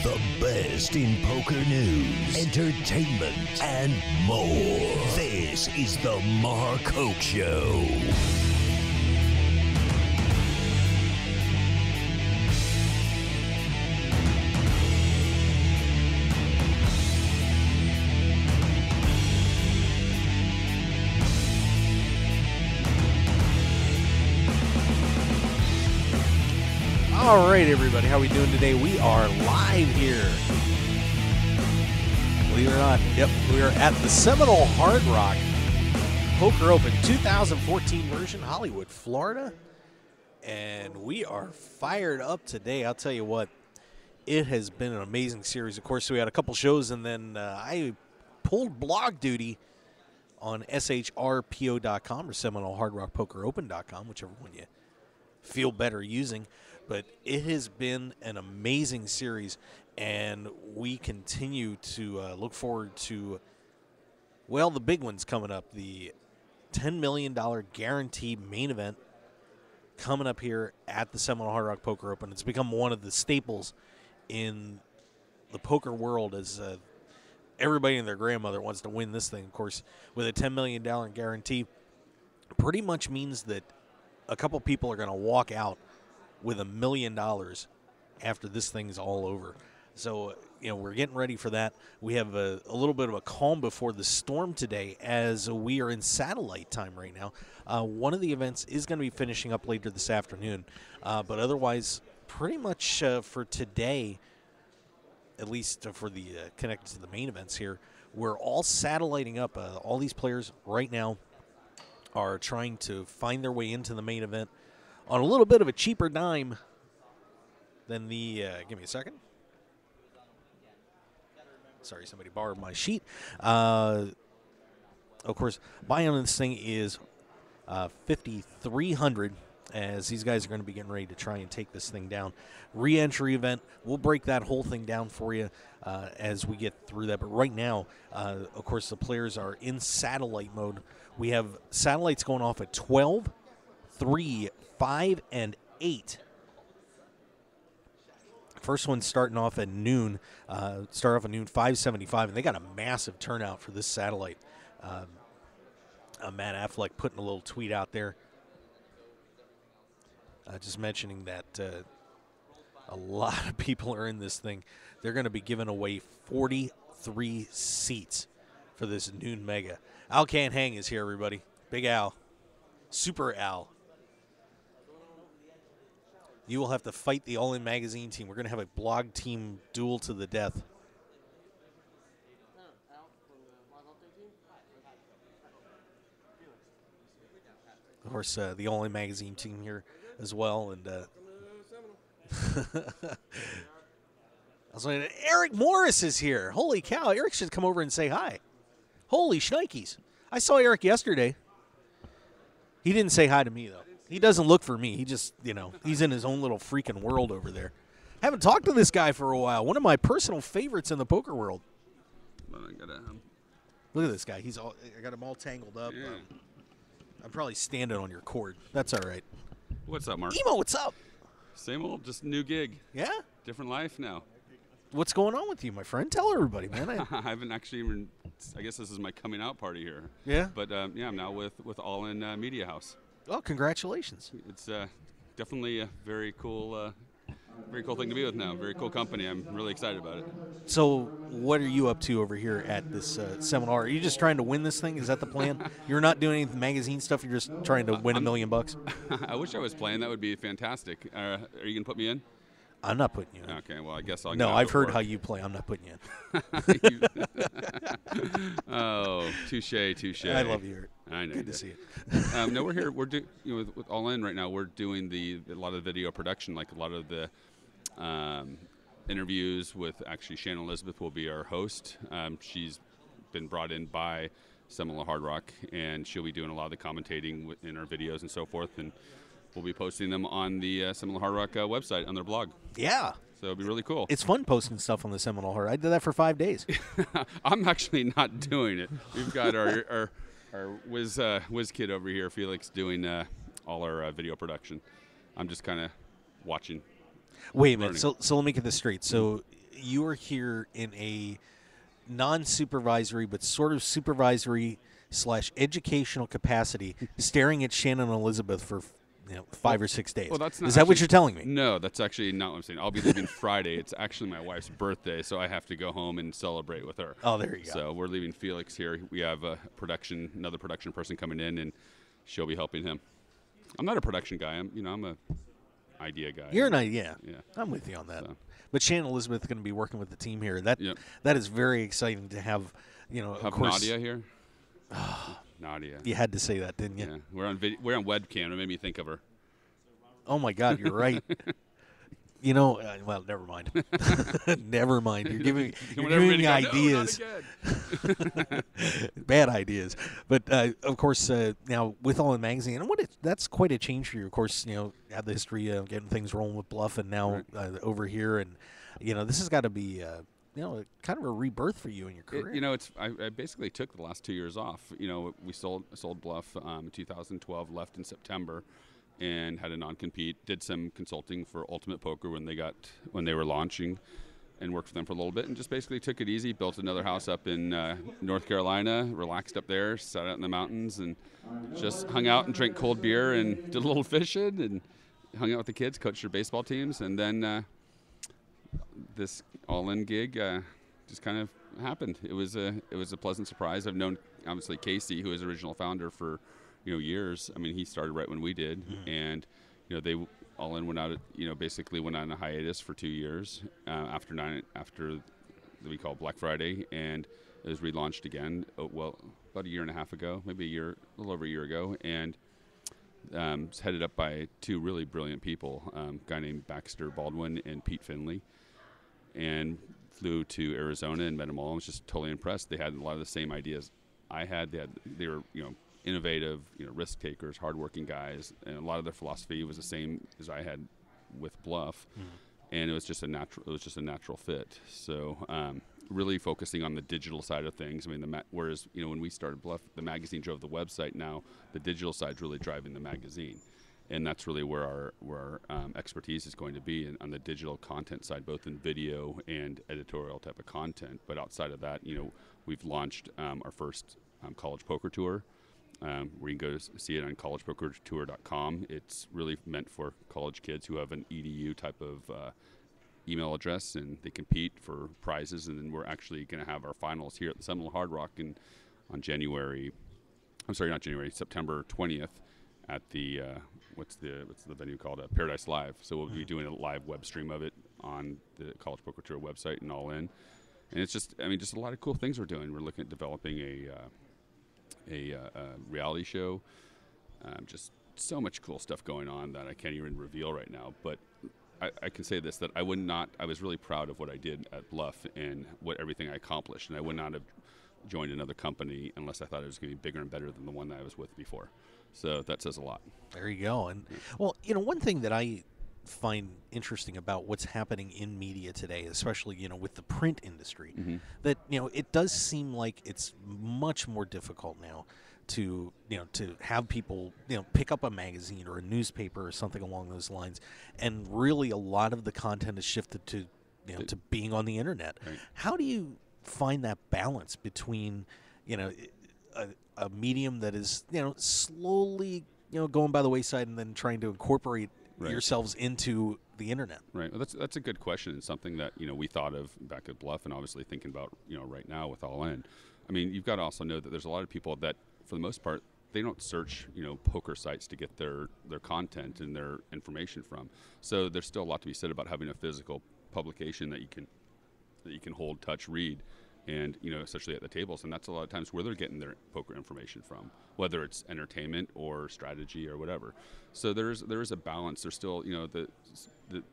The best in poker news, entertainment, and more. This is the Mark Hoke Show. All right, everybody, how are we doing today? We are live here. Believe it or not, yep, we are at the Seminole Hard Rock Poker Open 2014 version, Hollywood, Florida. And we are fired up today. I'll tell you what, it has been an amazing series. Of course, we had a couple shows, and then I pulled blog duty on shrpo.com or SeminoleHardRockPokerOpen.com, whichever one you feel better using. But it has been an amazing series, and we continue to look forward to, well, the big ones coming up. The $10 million guaranteed main event coming up here at the Seminole Hard Rock Poker Open. It's become one of the staples in the poker world, as everybody and their grandmother wants to win this thing. Of course, with a $10 million guarantee, pretty much means that a couple people are going to walk out with $1 million after this thing's all over. So, you know, we're getting ready for that. We have a little bit of a calm before the storm today, as we are in satellite time right now. One of the events is going to be finishing up later this afternoon. But otherwise, pretty much for today, at least for the connected to the main events here, we're all satelliting up. All these players right now are trying to find their way into the main event on a little bit of a cheaper dime than the, give me a second. Sorry, somebody borrowed my sheet. Of course, buying on this thing is $5,300, as these guys are going to be getting ready to try and take this thing down. Re-entry event, we'll break that whole thing down for you as we get through that. But right now, of course, the players are in satellite mode. We have satellites going off at 12, 3, 5, and 8. First one starting off at noon. Start off at noon, 5:75, and they got a massive turnout for this satellite. Matt Affleck putting a little tweet out there, just mentioning that a lot of people are in this thing. They're going to be giving away 43 seats for this noon mega. Al Can't Hang is here, everybody. Big Al. Super Al. You will have to fight the All-In Magazine team. We're going to have a blog team duel to the death. Of course, the All-In Magazine team here as well. And I was like, Eric Morris is here. Holy cow. Eric should come over and say hi. Holy shnikes. I saw Eric yesterday. He didn't say hi to me, though. He doesn't look for me. He just, you know, he's in his own little freaking world over there. Haven't talked to this guy for a while. One of my personal favorites in the poker world. Look at this guy. I got him all tangled up. Yeah. I'm probably standing on your cord. That's all right. What's up, Mark? Emo, what's up? Same old, just new gig. Yeah? Different life now. What's going on with you, my friend? Tell everybody, man. I haven't actually even, I guess this is my coming out party here. Yeah? But, yeah, I'm now with All-In Media House. Oh, congratulations. It's definitely a very cool thing to be with now. Very cool company. I'm really excited about it. So what are you up to over here at this seminar? Are you just trying to win this thing? Is that the plan? You're not doing any magazine stuff? You're just trying to win $1 million? I wish I was playing. That would be fantastic. Are you going to put me in? I'm not putting you in. Okay, well, I guess I'll No, get out I've heard before. how you play. I'm not putting you in. Oh, touche. I love you, Eric. I know. Good you to do. see you. No, we're here. We're with All In right now. We're doing a lot of video production, like a lot of the interviews with actually Shannon Elizabeth will be our host. She's been brought in by Seminole Hard Rock, and she'll be doing a lot of the commentating in our videos and so forth. And we'll be posting them on the Seminole Hard Rock website on their blog. Yeah. So it'll be really cool. It's fun posting stuff on the Seminole Hard. I did that for 5 days. I'm actually not doing it. We've got our whiz kid over here, Felix, doing all our video production. I'm just kind of watching. Wait a minute. So let me get this straight. So you are here in a non-supervisory but sort of supervisory / educational capacity, staring at Shannon and Elizabeth for 5 or 6 days. Well, that's not Is that what actually- you're telling me? No, that's actually not what I'm saying. I'll be leaving Friday. It's actually my wife's birthday, so I have to go home and celebrate with her. Oh, there you go. So we're leaving Felix here. We have another production person coming in, and she'll be helping him. I'm not a production guy. I'm a idea guy. You're an idea. Yeah. I'm with you on that. So. But Shannon Elizabeth is going to be working with the team here. That Yep. that is very exciting to have. Of Have course, Nadia here. Nadia. you had to say that, didn't you? Yeah, we're on we're on webcam. It made me think of her. Oh my God, you're right. Well, never mind. Never mind. You're giving me No, ideas, not again. bad ideas. But of course, now with All In Magazine, and that's quite a change for you. Of course, had the history of getting things rolling with Bluff, and now over here, and this has got to be. Kind of a rebirth for you in your career. I basically took the last 2 years off. We sold Bluff in 2012, left in September, and had a non-compete. Did some consulting for Ultimate Poker when they were launching, and worked for them for a little bit, and just basically took it easy. Built another house up in North Carolina, relaxed up there, sat out in the mountains, and just hung out and drank cold beer and did a little fishing and hung out with the kids, coached their baseball teams, and then. This all-in gig just kind of happened. It was a pleasant surprise. I've known obviously Casey, who is original founder, for years. I mean, he started right when we did, and they all in went out. Basically went on a hiatus for 2 years after we call Black Friday, and it was relaunched again. About a year and a half ago, maybe a little over a year ago, and. It's headed up by two really brilliant people, a guy named Baxter Baldwin and Pete Finley, and flew to Arizona and met them all. I was just totally impressed. They had a lot of the same ideas I had. They were innovative, risk takers, hardworking guys, and a lot of their philosophy was the same as I had with Bluff, and it was just a natural fit. So. Really focusing on the digital side of things. I mean, whereas when we started Bluff, the magazine drove the website. Now the digital side's really driving the magazine, and that's really where our expertise is going to be on the digital content side, both in video and editorial type of content. But outside of that, we've launched our first college poker tour. Where you can go to see it on collegepokertour.com. It's really meant for college kids who have an EDU type of email address, and they compete for prizes, and then we're actually going to have our finals here at the Seminole Hard Rock on September 20th at the what's the venue called? Paradise Live. So we'll be doing a live web stream of it on the College Poker Tour website and all in. And it's just a lot of cool things we're doing. We're looking at developing a reality show. Just so much cool stuff going on that I can't even reveal right now, but I can say this, that I was really proud of what I did at Bluff and everything I accomplished, and I would not have joined another company unless I thought it was going to be bigger and better than the one that I was with before. So that says a lot. There you go. And well, one thing that I find interesting about what's happening in media today, especially with the print industry, that it does seem like it's much more difficult now to have people pick up a magazine or a newspaper or something along those lines, and really a lot of the content is shifted to to being on the internet. Right. How do you find that balance between a medium that is slowly going by the wayside and then trying to incorporate yourselves into the internet? Right. Well, that's a good question, and something that we thought of back at Bluff, and obviously thinking about right now with All In. I mean, you've got to also know that there's a lot of people that, for the most part, they don't search poker sites to get their content and their information from. So there's still a lot to be said about having a physical publication that you can hold, touch, read, and essentially at the tables. And that's a lot of times where they're getting their poker information from, whether it's entertainment or strategy or whatever. So there is a balance. There's still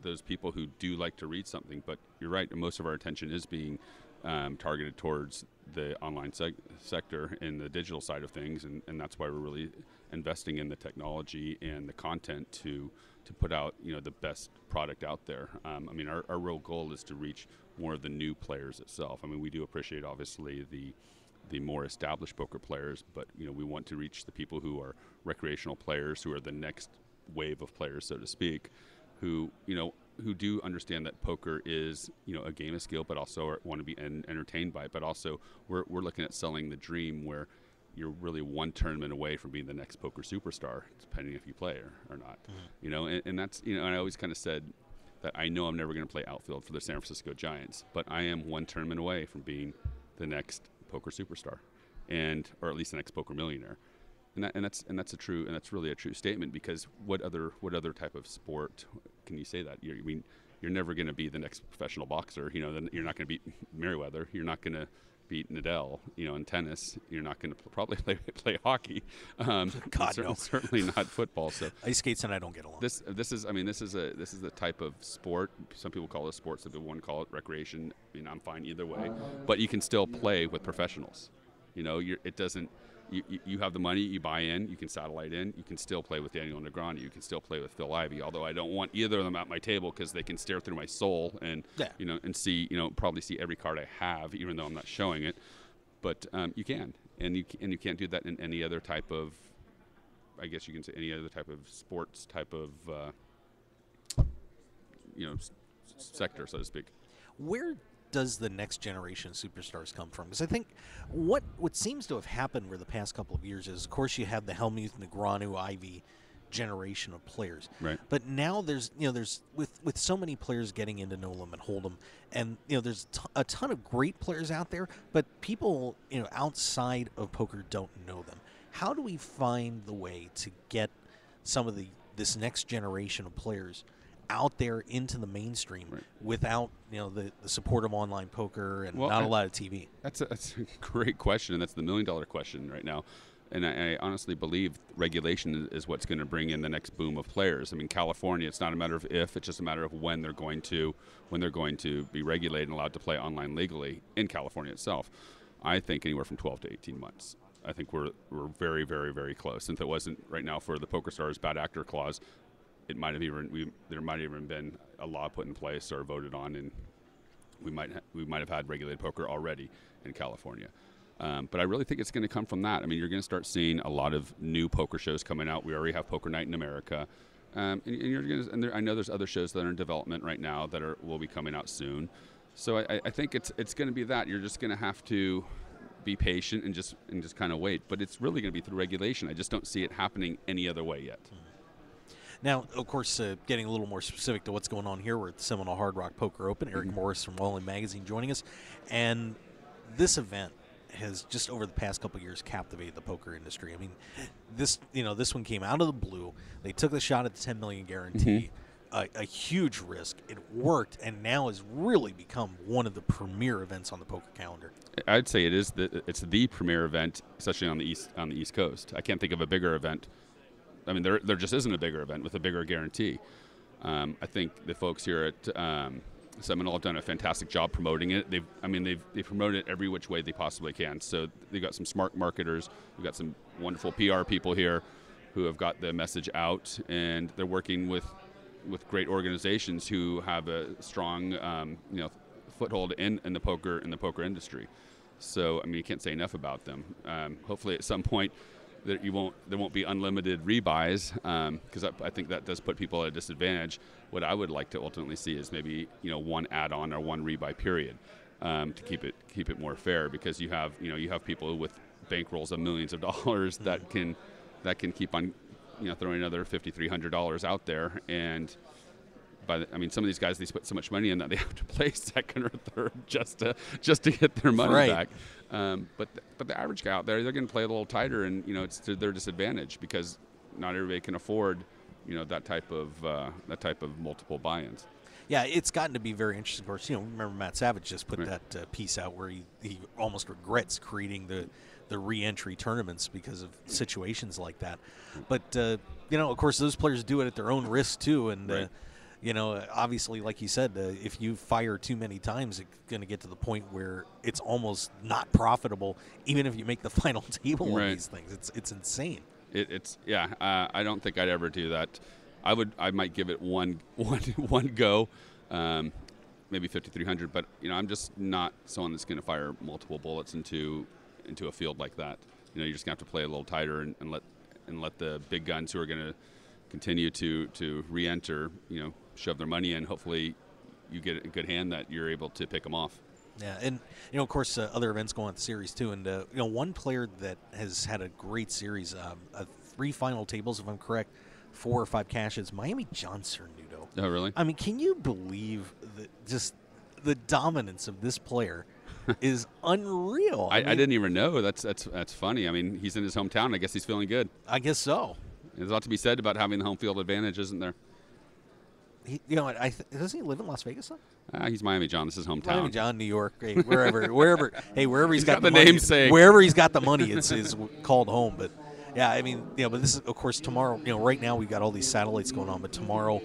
those people who do like to read something, but you're right. Most of our attention is being targeted towards the online sector and the digital side of things, and that's why we're really investing in the technology and the content to put out the best product out there. I mean, our real goal is to reach more of the new players itself. I mean, we do appreciate obviously the more established poker players, but we want to reach the people who are recreational players, who are the next wave of players, so to speak, who who do understand that poker is, a game of skill, but also want to be entertained by it. But also, we're looking at selling the dream where you're really one tournament away from being the next poker superstar, depending if you play or not. And that's, and I always kind of said that I know I'm never going to play outfield for the San Francisco Giants, but I am one tournament away from being the next poker superstar, or at least the next poker millionaire. And that's really a true statement, because what other type of sport can you say that? You're never going to be the next professional boxer. Then you're not going to beat Merriweather. You're not going to beat Nadal. In tennis, you're not going to probably play hockey. God, no. Certainly not football. So ice skates and I don't get along. This is the type of sport. Some people call it sports. Some people want to call it recreation. I'm fine either way. But you can still play with professionals. It doesn't. You have the money, you buy in, you can satellite in, you can still play with Daniel Negreanu, you can still play with Phil Ivey, although I don't want either of them at my table because they can stare through my soul and and see, probably see every card I have, even though I'm not showing it. But you can, and you can't do that in any other type of, I guess you can say, any other type of sports type of sector, so to speak. Where does the next generation of superstars come from? Because I think what seems to have happened over the past couple of years is, of course, you have the Hellmuth, Negreanu, Ivy generation of players. Right. But now there's with so many players getting into No Limit Hold'em, and there's a ton of great players out there, but people outside of poker don't know them. How do we find the way to get some of this next generation of players out there into the mainstream without the support of online poker and not a lot of TV? That's a great question, and that's the $1 million question right now. And I honestly believe regulation is what's going to bring in the next boom of players. California, it's not a matter of if, it's just a matter of when they're going to be regulated and allowed to play online legally in California itself. I think anywhere from 12 to 18 months. I think we're very, very, very close. And if it wasn't right now for the PokerStars bad actor clause, there might have even been a law put in place or voted on, and we might have had regulated poker already in California. But I really think it's going to come from that. You're going to start seeing a lot of new poker shows coming out. We already have Poker Night in America, and I know there's other shows that are in development right now that will be coming out soon. So I think it's going to be that. You're just going to have to be patient and just kind of wait. But it's really going to be through regulation. I just don't see it happening any other way yet. Now, of course, getting a little more specific to what's going on here, we're at the Seminole Hard Rock Poker Open. Eric Morris from Walling Magazine joining us. And this event has just over the past couple of years captivated the poker industry. This one came out of the blue. They took the shot at the $10 million guarantee, a huge risk. It worked, and now has really become one of the premier events on the poker calendar. I'd say it's the premier event, especially on the East Coast. I can't think of a bigger event. There just isn't a bigger event with a bigger guarantee. I think the folks here at Seminole have done a fantastic job promoting it. They've promoted it every which way they possibly can. So they've got some smart marketers. We've got some wonderful PR people here who have got the message out, and they're working with great organizations who have a strong foothold in the poker industry. So you can't say enough about them. Hopefully at some point there won't be unlimited rebuys, because I think that does put people at a disadvantage. What I would like to ultimately see is maybe one add-on or one rebuy period, to keep it more fair, because you have people with bankrolls of millions of dollars that can keep on throwing another $5,300 out there, and some of these guys, they put so much money in that they have to play second or third just to get their money back. But the average guy out there, they're going to play a little tighter, and it's to their disadvantage because not everybody can afford that type of multiple buy-ins. Yeah, it's gotten to be very interesting. Of course, remember Matt Savage just put that piece out where he almost regrets creating the re-entry tournaments because of situations like that. But of course, those players do it at their own risk too, and. Obviously, like you said, if you fire too many times, it's going to get to the point where it's almost not profitable, even if you make the final table on these things. It's insane. I don't think I'd ever do that. I might give it one go, maybe 5,300. But I'm just not someone that's going to fire multiple bullets into a field like that. You're just going to have to play a little tighter and let the big guns who are going to continue to re-enter, shove their money in. Hopefully, you get a good hand that you're able to pick them off. Yeah, and of course, other events go on at the series too. And one player that has had a great series, 3 final tables, if I'm correct, 4 or 5 cashes. Miami John Cernuto. Oh, really? I mean, can you believe just the dominance of this player is unreal. I didn't even know. That's funny. I mean, he's in his hometown. I guess he's feeling good. I guess so. There's a lot to be said about having the home field advantage, isn't there? Doesn't he live in Las Vegas, though? He's Miami John. This is hometown. Miami John, New York, hey, wherever he's got the money, namesake. Wherever he's got the money, it's called home. But yeah, I mean, but this is, of course, tomorrow. Right now we've got all these satellites going on, but tomorrow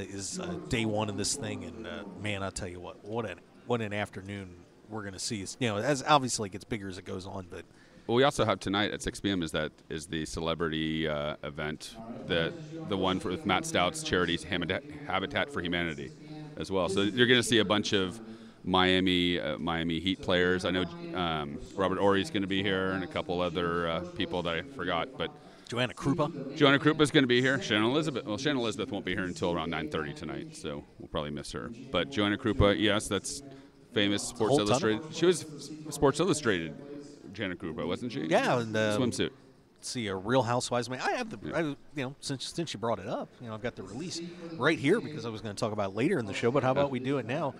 is day 1 of this thing, and man, I'll tell you what an afternoon we're going to see. As obviously it gets bigger as it goes on, but. Well, we also have tonight at 6 p.m. is the celebrity event, the one with Matt Stout's charity's Habitat for Humanity, as well. So you're going to see a bunch of Miami Heat players. I know Robert Ory's going to be here, and a couple other people that I forgot, but. Joanna Krupa is going to be here. Shannon Elizabeth won't be here until around 9:30 tonight, so we'll probably miss her. But Joanna Krupa, yes, that's famous Sports Illustrated. She was Sports Illustrated. Joanna Krupa, wasn't she? Yeah, and swimsuit. See, a Real Housewives. I have since you brought it up, I've got the release right here because I was going to talk about it later in the show. But how about we do it now?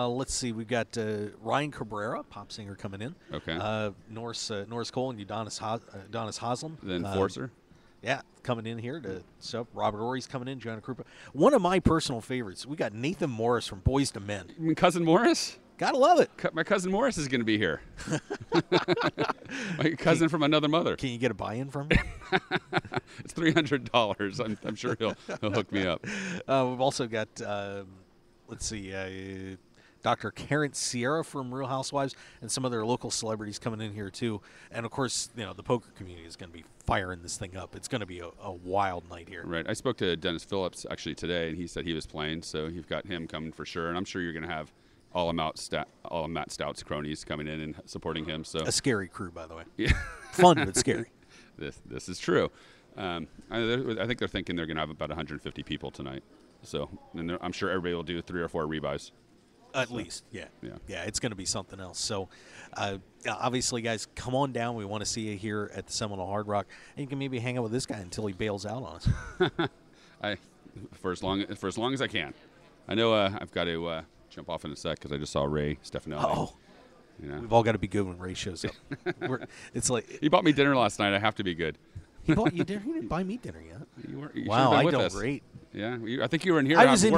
Let's see. We've got Ryan Cabrera, pop singer, coming in. Okay. Norris Cole and Udonis Haslem. The Enforcer. Yeah, coming in here to Robert Ory's coming in. Joanna Krupa. One of my personal favorites. We got Nathan Morris from Boys to Men. You mean Cousin Morris? Gotta love it. My cousin Morris is going to be here. My cousin from another mother. Can you get a buy-in from him? It's $300. I'm sure he'll hook me up. We've also got, Dr. Karen Sierra from Real Housewives and some other local celebrities coming in here too. And of course, the poker community is going to be firing this thing up. It's going to be a wild night here. Right. I spoke to Dennis Phillips actually today, and he said he was playing, so you've got him coming for sure. And I'm sure you're going to have all of Matt Stout's cronies coming in and supporting him. So a scary crew, by the way. Yeah. Fun but scary. This is true. I think they're thinking they're going to have about 150 people tonight. So I'm sure everybody will do 3 or 4 rebuys. At least, yeah. It's going to be something else. So, obviously, guys, come on down. We want to see you here at the Seminole Hard Rock, and you can maybe hang out with this guy until he bails out on us. For as long as I can. I know I've got to jump off in a sec because I just saw Ray Stefanelli. Oh, we've all got to be good when Ray shows up. It's like he bought me dinner last night. I have to be good. He bought you dinner. He didn't buy me dinner yet. You wow, I don't us. rate. Yeah, I think you were in here. I was in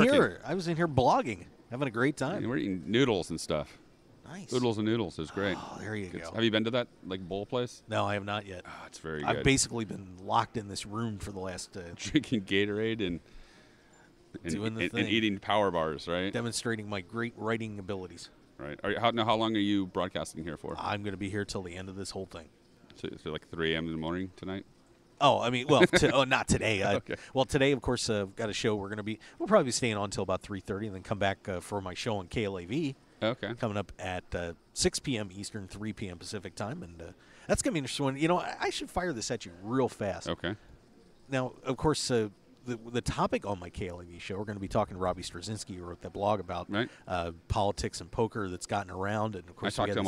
here blogging, having a great time. You were eating noodles and stuff. Nice. Oodles and noodles is great. Oh, there you go. Have you been to that bowl place? No, I have not yet. Oh, it's very good. I've basically been locked in this room for the last drinking Gatorade and eating power bars, right? Demonstrating my great writing abilities. Right. How long are you broadcasting here for? I'm going to be here till the end of this whole thing. So like 3 a.m. in the morning tonight? Oh, I mean, well, not today. Okay. Well, today, of course, got a show. We'll probably be staying on until about 3:30, and then come back for my show on KLAV. Okay. Coming up at 6 p.m. Eastern, 3 p.m. Pacific time, and that's gonna be interesting. I should fire this at you real fast. Okay. Now, of course, the topic on my KLAV show, we're going to be talking to Robbie Straczynski, who wrote that blog about politics and poker that's gotten around. And of course, I talk to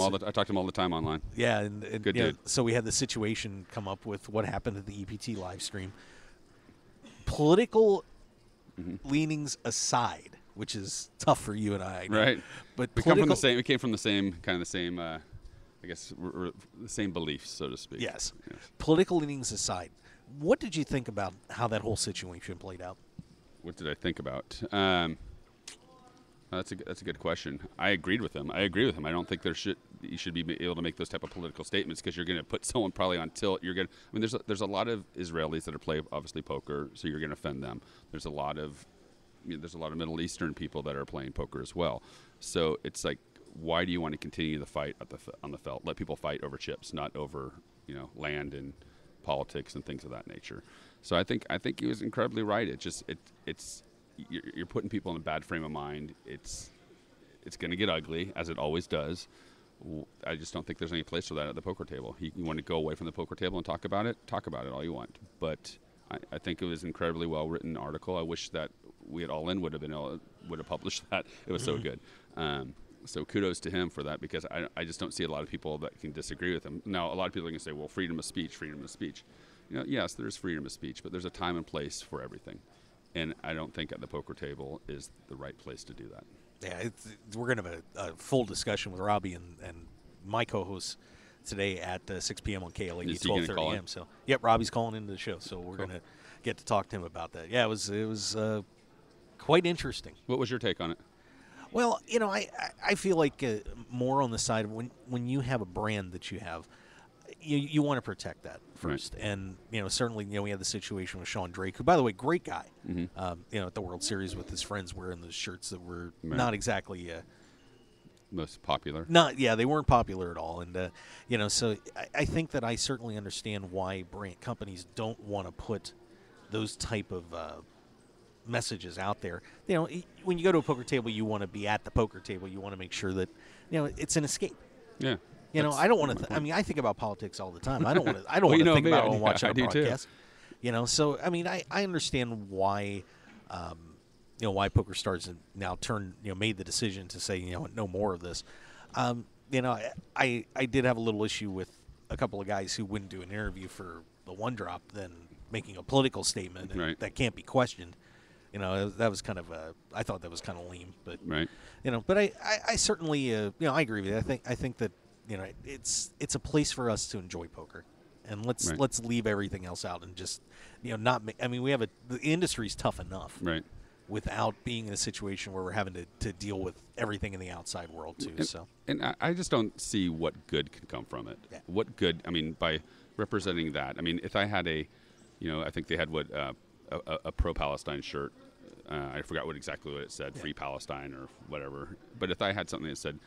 him all the time online. Yeah, and good dude. So we had the situation come up with what happened at the EPT live stream. Political leanings aside, which is tough for you and I, right? But we came from the same I guess, the same beliefs, so to speak. Yes. Political leanings aside, what did you think about how that whole situation played out? What did I think about? That's a good question. I agreed with him. I agree with him. I don't think you should be able to make those type of political statements because you're going to put someone probably on tilt. There's a lot of Israelis that are play obviously poker, so you're going to offend them. There's a lot of Middle Eastern people that are playing poker as well. So it's like, why do you want to continue the fight on the felt? Let people fight over chips, not over land and politics and things of that nature. So I think he was incredibly right. It's you're putting people in a bad frame of mind. It's going to get ugly, as it always does. I just don't think there's any place for that at the poker table. You want to go away from the poker table and talk about it all you want. But I think it was an incredibly well-written article. I wish that we at All In would have published that. It was so good. So kudos to him for that, because I just don't see a lot of people that can disagree with him. Now, a lot of people are going to say, well, freedom of speech. Yes, there's freedom of speech, but there's a time and place for everything. And I don't think at the poker table is the right place to do that. Yeah, we're going to have a full discussion with Robbie and my co-host today at 6 p.m. on KLAD, 12:30 a.m. So, yep, Robbie's calling into the show, so we're going to get to talk to him about that. Yeah, it was quite interesting. What was your take on it? Well, I feel like more on the side of when you have a brand that you have, you want to protect that first. Right. And, certainly, we had the situation with Sean Drake, who, by the way, great guy, at the World Series with his friends wearing those shirts that were not exactly most popular. They weren't popular at all. And, so I think that I certainly understand why brand companies don't want to put those type of messages out there. When you go to a poker table, you want to be at the poker table. You want to make sure that, it's an escape. Yeah. I don't want to. I think about politics all the time. I don't want to. I don't want to think about it and watch our broadcast. So I understand why, why Poker Stars now made the decision to say, no more of this. I did have a little issue with a couple of guys who wouldn't do an interview for the one drop, then making a political statement that can't be questioned. That was kind of I thought that was kind of lame, but but I certainly I agree with you. I think that it's a place for us to enjoy poker, and let's leave everything else out and just not. We have the industry's tough enough, without being in a situation where we're having to deal with everything in the outside world too. And I just don't see what good can come from it. Yeah. What good? By representing that. If I had I think they had a pro-Palestine shirt. I forgot exactly what it said, Free Palestine or whatever. But if I had something that said,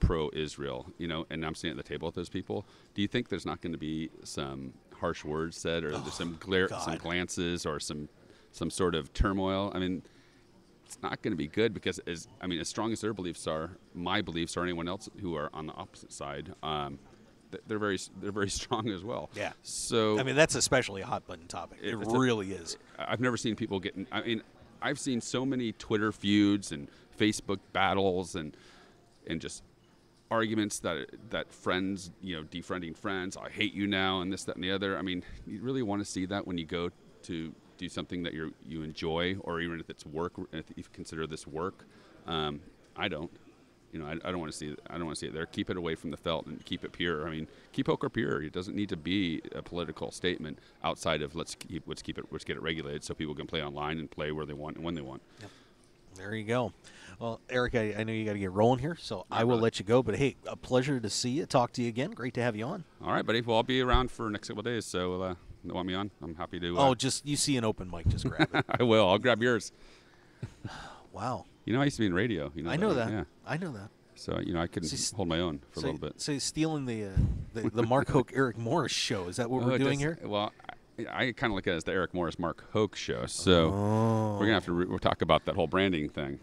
pro-Israel, and I'm sitting at the table with those people, do you think there's not going to be some harsh words said, or some glances, or some sort of turmoil? It's not going to be good, because as strong as their beliefs are, my beliefs, or anyone else who are on the opposite side, they're very strong as well. Yeah. So that's especially a hot button topic. It really is. I've never seen people get. I've seen so many Twitter feuds and Facebook battles and just arguments that friends, defriending friends. I hate you now, and this, that, and the other. You really want to see that when you go to do something that you enjoy, or even if it's work, if you consider this work. I don't. I don't want to see it. I don't want to see it there. Keep it away from the felt and keep it pure. Keep poker pure. It doesn't need to be a political statement outside of let's get it regulated so people can play online and play where they want and when they want. Yep. There you go. Well, Eric, I know you got to get rolling here, so I will let you go. But hey, a pleasure to see you, talk to you again. Great to have you on. All right, buddy. Well, I'll be around for the next couple of days, so you want me on? I'm happy to. Just you see an open mic, just grab it. I will. I'll grab yours. Wow. I used to be in radio. I know that. Yeah. I know that. So, I couldn't hold my own for a little bit. So you're stealing the Mark Hoke, Eric Morris show. Is that what we're doing here? Well, I kind of look at it as the Eric Morris, Mark Hoke show. So we're going to have to we'll talk about that whole branding thing.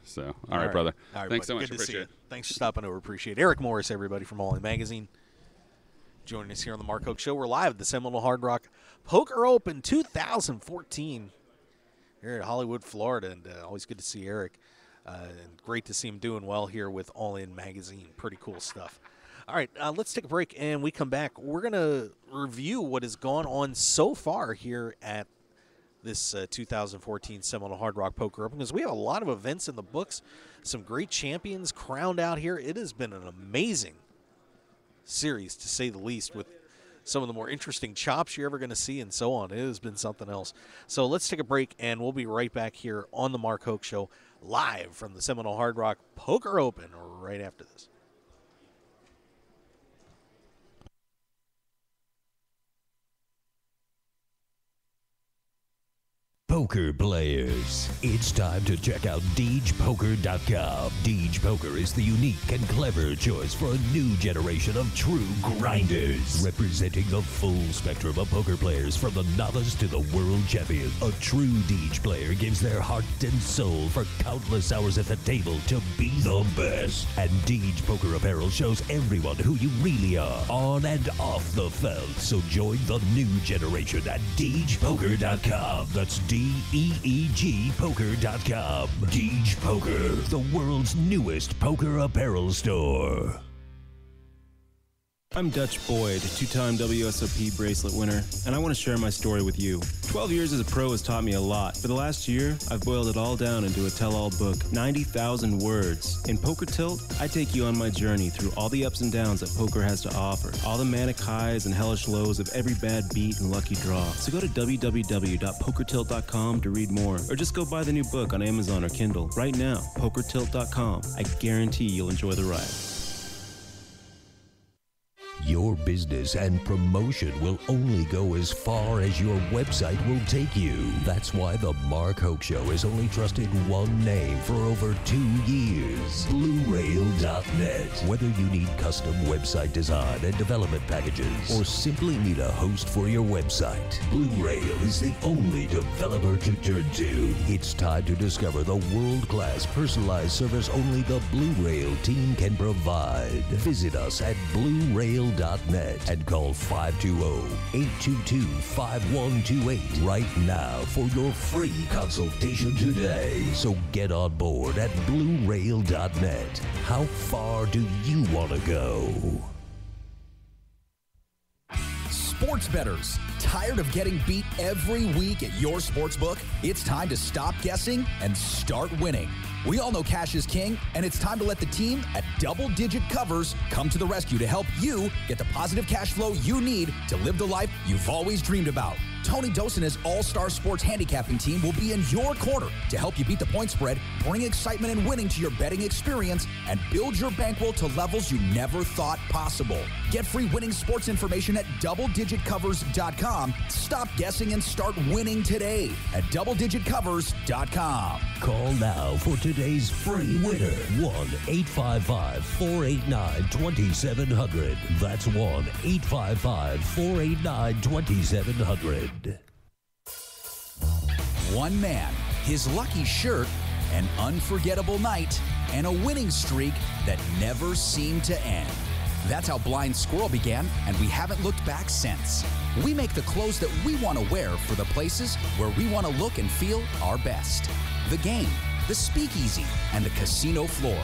So, all right, brother. All right, thanks buddy. so much. Good Appreciate it. Thanks for stopping over. Appreciate it. Eric Morris, everybody, from All In Magazine. Joining us here on the Mark Hoke Show. We're live at the Seminole Hard Rock Poker Open 2014 here at Hollywood, Florida. And always good to see Eric. And great to see him doing well here with All In Magazine. Pretty cool stuff. All right, let's take a break, and we come back. We're going to review what has gone on so far here at this 2014 Seminole Hard Rock Poker Open, because we have a lot of events in the books, some great champions crowned out here. It has been an amazing series, to say the least, with some of the more interesting chops you're ever going to see and so on. It has been something else. So let's take a break, and we'll be right back here on the Mark Hoke Show, live from the Seminole Hard Rock Poker Open right after this. Poker players, it's time to check out DeegePoker.com. Deege Poker is the unique and clever choice for a new generation of true grinders, representing the full spectrum of poker players from the novice to the world champion. A true Deege player gives their heart and soul for countless hours at the table to be the best. And Deege Poker Apparel shows everyone who you really are, on and off the felt. So join the new generation at DeegePoker.com. That's DeegePoker.com. DeegPoker.com. Deej Poker, the world's newest poker apparel store. I'm Dutch Boyd, two-time WSOP bracelet winner, and I want to share my story with you. 12 years as a pro has taught me a lot. For the last year, I've boiled it all down into a tell-all book, 90,000 words. In Poker Tilt, I take you on my journey through all the ups and downs that poker has to offer, all the manic highs and hellish lows of every bad beat and lucky draw. So go to www.pokertilt.com to read more, or just go buy the new book on Amazon or Kindle right now, pokertilt.com. I guarantee you'll enjoy the ride. Your business and promotion will only go as far as your website will take you. That's why the Mark Hoke Show has only trusted one name for over 2 years, BlueRail.net. Whether you need custom website design and development packages, or simply need a host for your website, Blue Rail is the only developer to turn to. It's time to discover the world-class personalized service only the Blue Rail team can provide. Visit us at BlueRail.net and call 520-822-5128 right now for your free consultation today. So get on board at BlueRail.net. How far do you want to go? Sports bettors, tired of getting beat every week at your sportsbook? It's time to stop guessing and start winning. We all know cash is king, and it's time to let the team at Double Digit Covers come to the rescue to help you get the positive cash flow you need to live the life you've always dreamed about. Tony Dos and his all-star sports handicapping team will be in your corner to help you beat the point spread, bring excitement and winning to your betting experience, and build your bankroll to levels you never thought possible. Get free winning sports information at DoubleDigitCovers.com. Stop guessing and start winning today at DoubleDigitCovers.com. Call now for today's free winner. 1-855-489-2700. That's 1-855-489-2700. One man, his lucky shirt, an unforgettable night, and a winning streak that never seemed to end. That's how Blind Squirrel began, and we haven't looked back since. We make the clothes that we want to wear for the places where we want to look and feel our best. The game, the speakeasy, and the casino floor.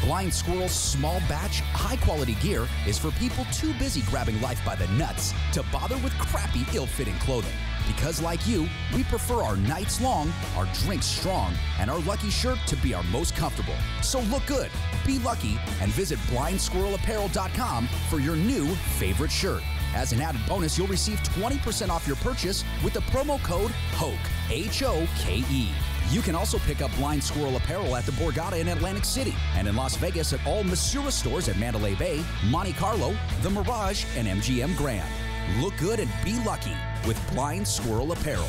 Blind Squirrel's small batch, high-quality gear is for people too busy grabbing life by the nuts to bother with crappy, ill-fitting clothing. Because like you, we prefer our nights long, our drinks strong, and our lucky shirt to be our most comfortable. So look good, be lucky, and visit BlindSquirrelApparel.com for your new favorite shirt. As an added bonus, you'll receive 20% off your purchase with the promo code HOKE, H-O-K-E. You can also pick up Blind Squirrel apparel at the Borgata in Atlantic City and in Las Vegas at all Masura stores at Mandalay Bay, Monte Carlo, The Mirage, and MGM Grand. Look good and be lucky with Blind Squirrel Apparel.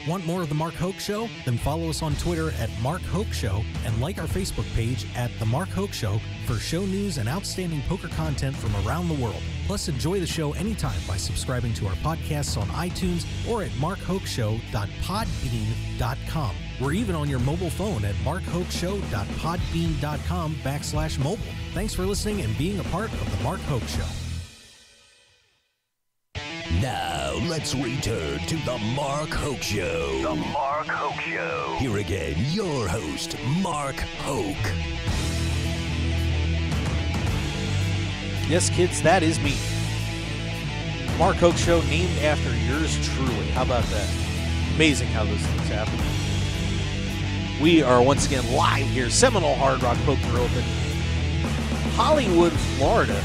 Want more of The Mark Hoke Show? Then follow us on Twitter at Mark Hoke Show and like our Facebook page at The Mark Hoke Show for show news and outstanding poker content from around the world. Plus, enjoy the show anytime by subscribing to our podcasts on iTunes or at markhokeshow.podbean.com. We're even on your mobile phone at markhokeshow.podbean.com/mobile. Thanks for listening and being a part of The Mark Hoke Show. Now, let's return to the Mark Hoke Show. The Mark Hoke Show. Here again, your host, Mark Hoke. Yes, kids, that is me. Mark Hoke Show, named after yours truly. How about that? Amazing how those things happen. We are once again live here, Seminole Hard Rock Poker Open, Hollywood, Florida.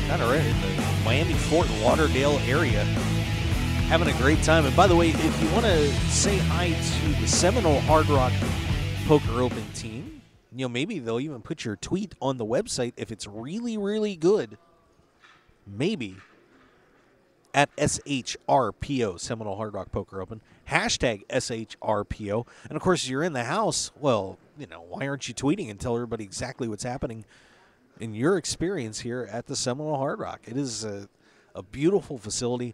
Kind of right in the Miami-Fort Lauderdale area. Having a great time. And by the way, if you want to say hi to the Seminole Hard Rock Poker Open team, you know, maybe they'll even put your tweet on the website if it's really, really good. Maybe. At SHRPO, Seminole Hard Rock Poker Open. Hashtag SHRPO. And, of course, if you're in the house, well, you know, why aren't you tweeting and tell everybody exactly what's happening in your experience here at the Seminole Hard Rock? It is a beautiful facility.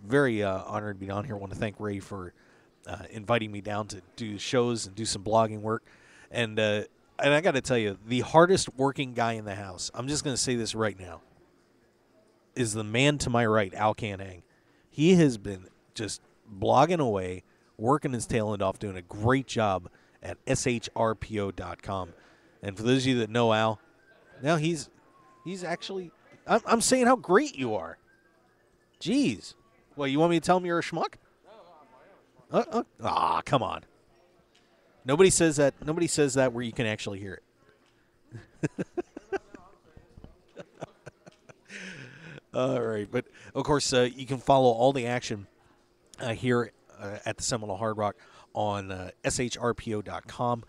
Very honored to be down here. I want to thank Ray for inviting me down to do shows and do some blogging work. And I got to tell you, the hardest working guy in the house, I'm just going to say this right now, is the man to my right, Al Canhang. He has been just blogging away, working his tail end off, doing a great job at shrpo.com. And for those of you that know Al, now he's actually, I'm saying how great you are. Jeez. Well, you want me to tell him you're a schmuck? Come on. Nobody says that. Nobody says that where you can actually hear it. All right, but of course you can follow all the action here at the Seminole Hard Rock on shrpo.com.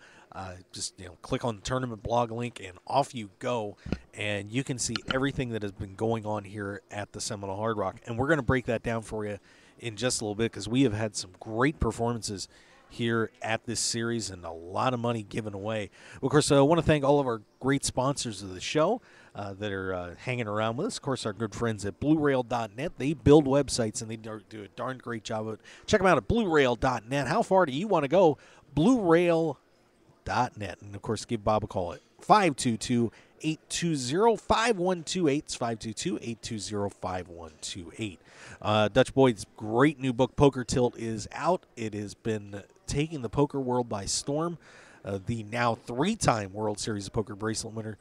Just click on the tournament blog link and off you go, and you can see everything that has been going on here at the Seminole Hard Rock. And we're going to break that down for you in just a little bit because we have had some great performances here at this series and a lot of money given away. Of course, I want to thank all of our great sponsors of the show that are hanging around with us. Of course, our good friends at BlueRail.net. They build websites, and they do a darn great job of it. Check them out at BlueRail.net. How far do you want to go? BlueRail.net. And, of course, give Bob a call at 522-820-5128. It's 522-820-5128. Dutch Boyd's great new book, Poker Tilt, is out. It has been taking the poker world by storm. The now 3-time World Series of Poker bracelet winner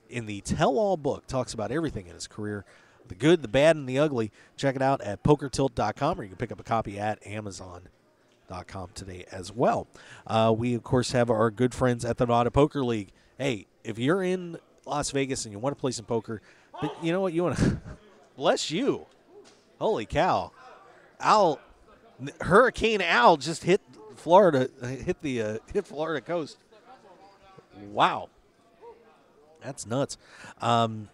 in the tell-all book talks about everything in his career, the good, the bad, and the ugly. Check it out at pokertilt.com, or you can pick up a copy at Amazon.com today as well. We, of course, have our good friends at the Nevada Poker League. Hey, if you're in Las Vegas and you want to play some poker, but you know what? You want to bless you. Holy cow. Hurricane Al just hit Florida, hit Florida coast. Wow. That's nuts. But,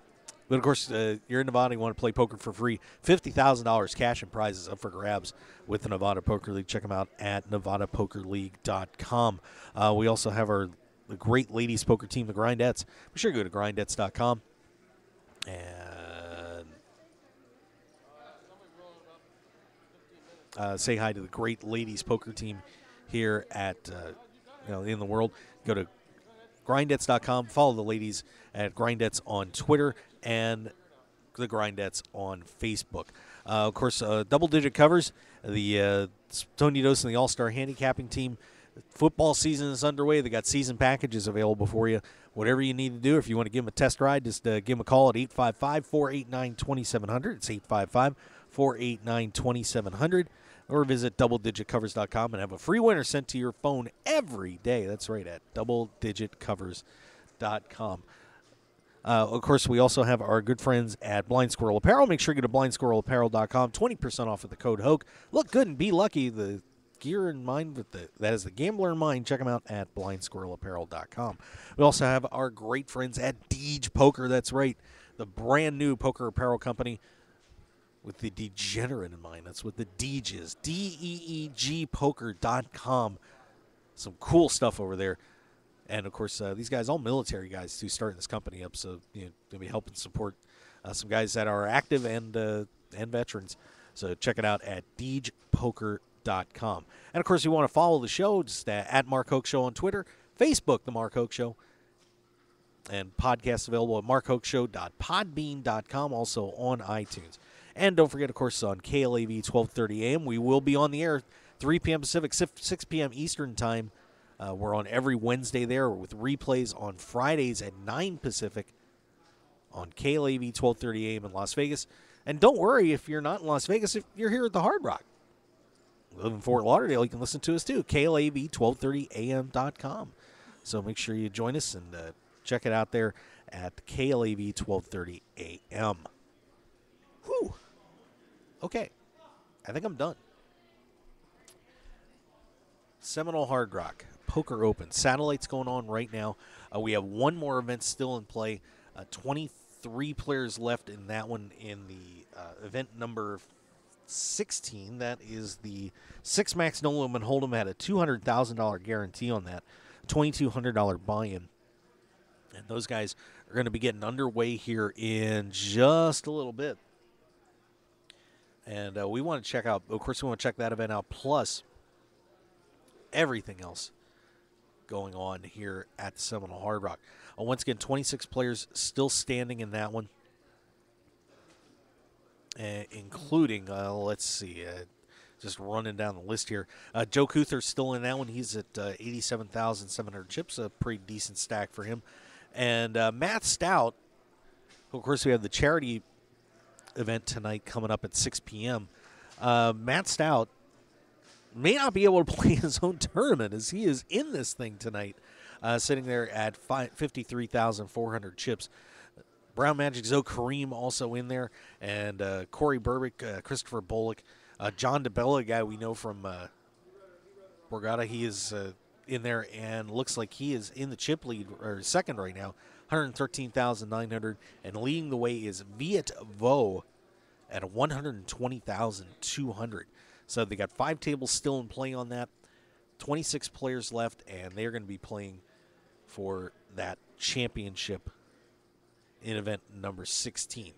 of course, you're in Nevada, you want to play poker for free. $50,000 cash and prizes up for grabs with the Nevada Poker League. Check them out at nevadapokerleague.com. We also have the great ladies poker team, the Grindettes. Be sure to go to grindettes.com and say hi to the great ladies poker team here at in the world. Go to grindettes.com. Follow the ladies at Grindettes on Twitter and the Grindettes on Facebook. Of course, double-digit covers. The Tony Dos and the All-Star Handicapping Team. Football season is underway. They got season packages available for you. Whatever you need to do, if you want to give them a test ride, just give them a call at 855-489-2700. It's 855-489-2700. Or visit doubledigitcovers.com and have a free winner sent to your phone every day. That's right, at doubledigitcovers.com. Of course, we also have our good friends at Blind Squirrel Apparel. Make sure you go to blindsquirrelapparel.com. 20% off with the code HOKE. Look good and be lucky. The gear in mind, that is the gambler in mind. Check them out at blindsquirrelapparel.com. We also have our great friends at Deej Poker. That's right, the brand new poker apparel company with the degenerate in mind. That's what the Deej is. DEEGpoker.com. Some cool stuff over there. And, of course, these guys, all military guys, too, starting this company up. So, they'll be helping support some guys that are active and veterans. So check it out at DeejPoker.com. And, of course, you want to follow the show, just at Mark Hoke Show on Twitter, Facebook, The Mark Hoke Show, and podcasts available at markhokeshow.podbean.com, also on iTunes. And don't forget, of course, on KLAV 1230 AM, we will be on the air 3 p.m. Pacific, 6 p.m. Eastern Time. We're on every Wednesday there with replays on Fridays at 9 Pacific on KLAV 1230 AM in Las Vegas. And don't worry if you're not in Las Vegas, if you're here at the Hard Rock. You live in Fort Lauderdale, you can listen to us too, KLAV1230am.com. So make sure you join us and check it out there at KLAV 1230 AM. Whew. Okay. I think I'm done. Seminole Hard Rock Poker Open. Satellite's going on right now. We have one more event still in play. 23 players left in that one in the event number 16. That is the Six Max No Limit Hold'em. Had a $200,000 guarantee on that. $2,200 buy-in. And those guys are going to be getting underway here in just a little bit. And we want to check out, of course, we want to check that event out, plus everything else going on here at the Seminole Hard Rock. Once again, 26 players still standing in that one. including, let's see, just running down the list here. Joe Kuether's still in that one. He's at 87,700 chips, a pretty decent stack for him. And Matt Stout, of course, we have the charity event tonight coming up at 6 p.m. Matt Stout may not be able to play his own tournament as he is in this thing tonight, sitting there at 53,400 chips. Brown Magic's Zoe Kareem also in there, and Corey Burbick, Christopher Bullock, John DeBella, a guy we know from Borgata. He is in there and looks like he is in the chip lead, or second right now, 113,900, and leading the way is Viet Vo at 120,200. So they got 5 tables still in play on that, 26 players left, and they're going to be playing for that championship in event number 16.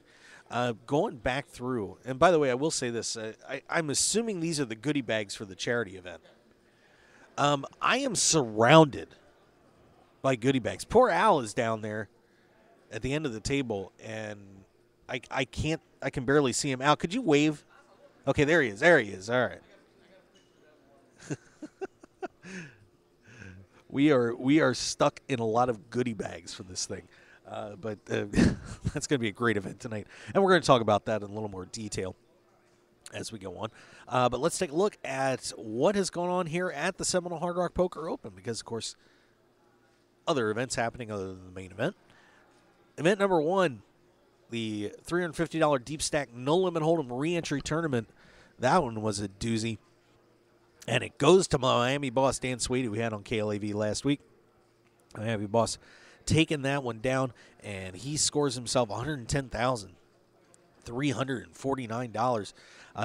Going back through, and by the way, I will say this. I'm assuming these are the goodie bags for the charity event. I am surrounded by goodie bags. Poor Al is down there at the end of the table, and I can barely see him. Al, could you wave? Okay, there he is. There he is. All right. We are stuck in a lot of goodie bags for this thing. But that's going to be a great event tonight. And we're going to talk about that in a little more detail as we go on. But let's take a look at what has gone on here at the Seminole Hard Rock Poker Open, because, of course, other events happening other than the main event. Event number 1, the $350 Deep Stack No Limit Hold'em re-entry tournament. That one was a doozy. And it goes to Miami boss Dan Swady, we had on KLAV last week. Miami boss taking that one down, and he scores himself $110,349.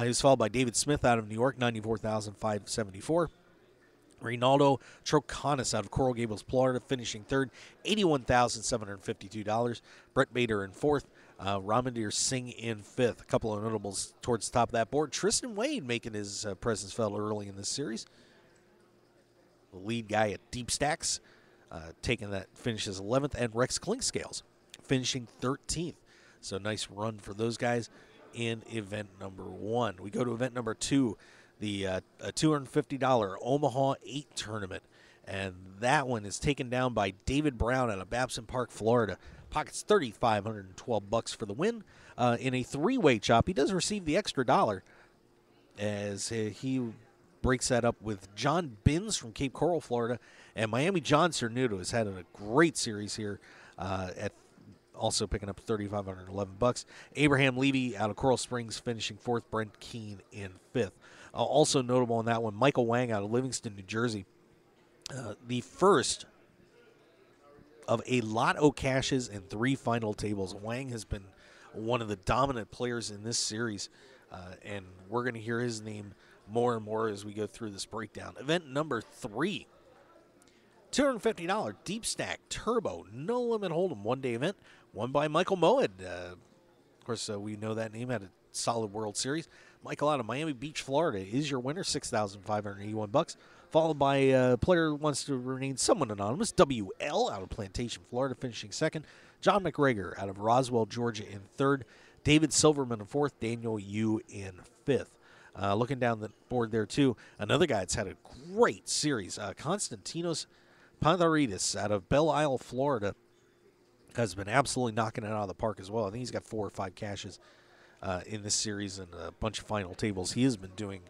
He was followed by David Smith out of New York, $94,574. Reynaldo Troconis out of Coral Gables, Florida, finishing third, $81,752. Brett Bader in fourth. Ramandir Singh in fifth. A couple of notables towards the top of that board. Tristan Wade making his presence felt early in this series. The lead guy at Deep Stacks, taking that, finishes 11th, and Rex Clinkscales finishing 13th. So nice run for those guys in event number 1. We go to event number 2, the $250 Omaha 8 tournament. And that one is taken down by David Brown out of Babson Park, Florida. Pockets $3,512 for the win. In a 3-way chop, he does receive the extra $1 as he breaks that up with John Binns from Cape Coral, Florida. And Miami John Cernuto has had a great series here at also picking up $3,511. Abraham Levy out of Coral Springs finishing 4th. Brent Keene in 5th. Also notable on that one, Michael Wang out of Livingston, New Jersey. The first of a lot of caches and 3 final tables. Wang has been one of the dominant players in this series, and we're going to hear his name more and more as we go through this breakdown. Event number 3, $250 Deep Stack Turbo No Limit Hold'em 1-day event, won by Michael Moed. Of course, we know that name, had a solid World Series. Michael out of Miami Beach, Florida is your winner, $6,581. Followed by a player who wants to remain somewhat anonymous, WL out of Plantation, Florida, finishing 2nd. John McGregor out of Roswell, Georgia in 3rd. David Silverman in 4th. Daniel Yu in 5th. Looking down the board there, too, another guy that's had a great series, Konstantinos Pandaridis out of Belle Isle, Florida, has been absolutely knocking it out of the park as well. I think he's got 4 or 5 caches in this series and a bunch of final tables. He has been doing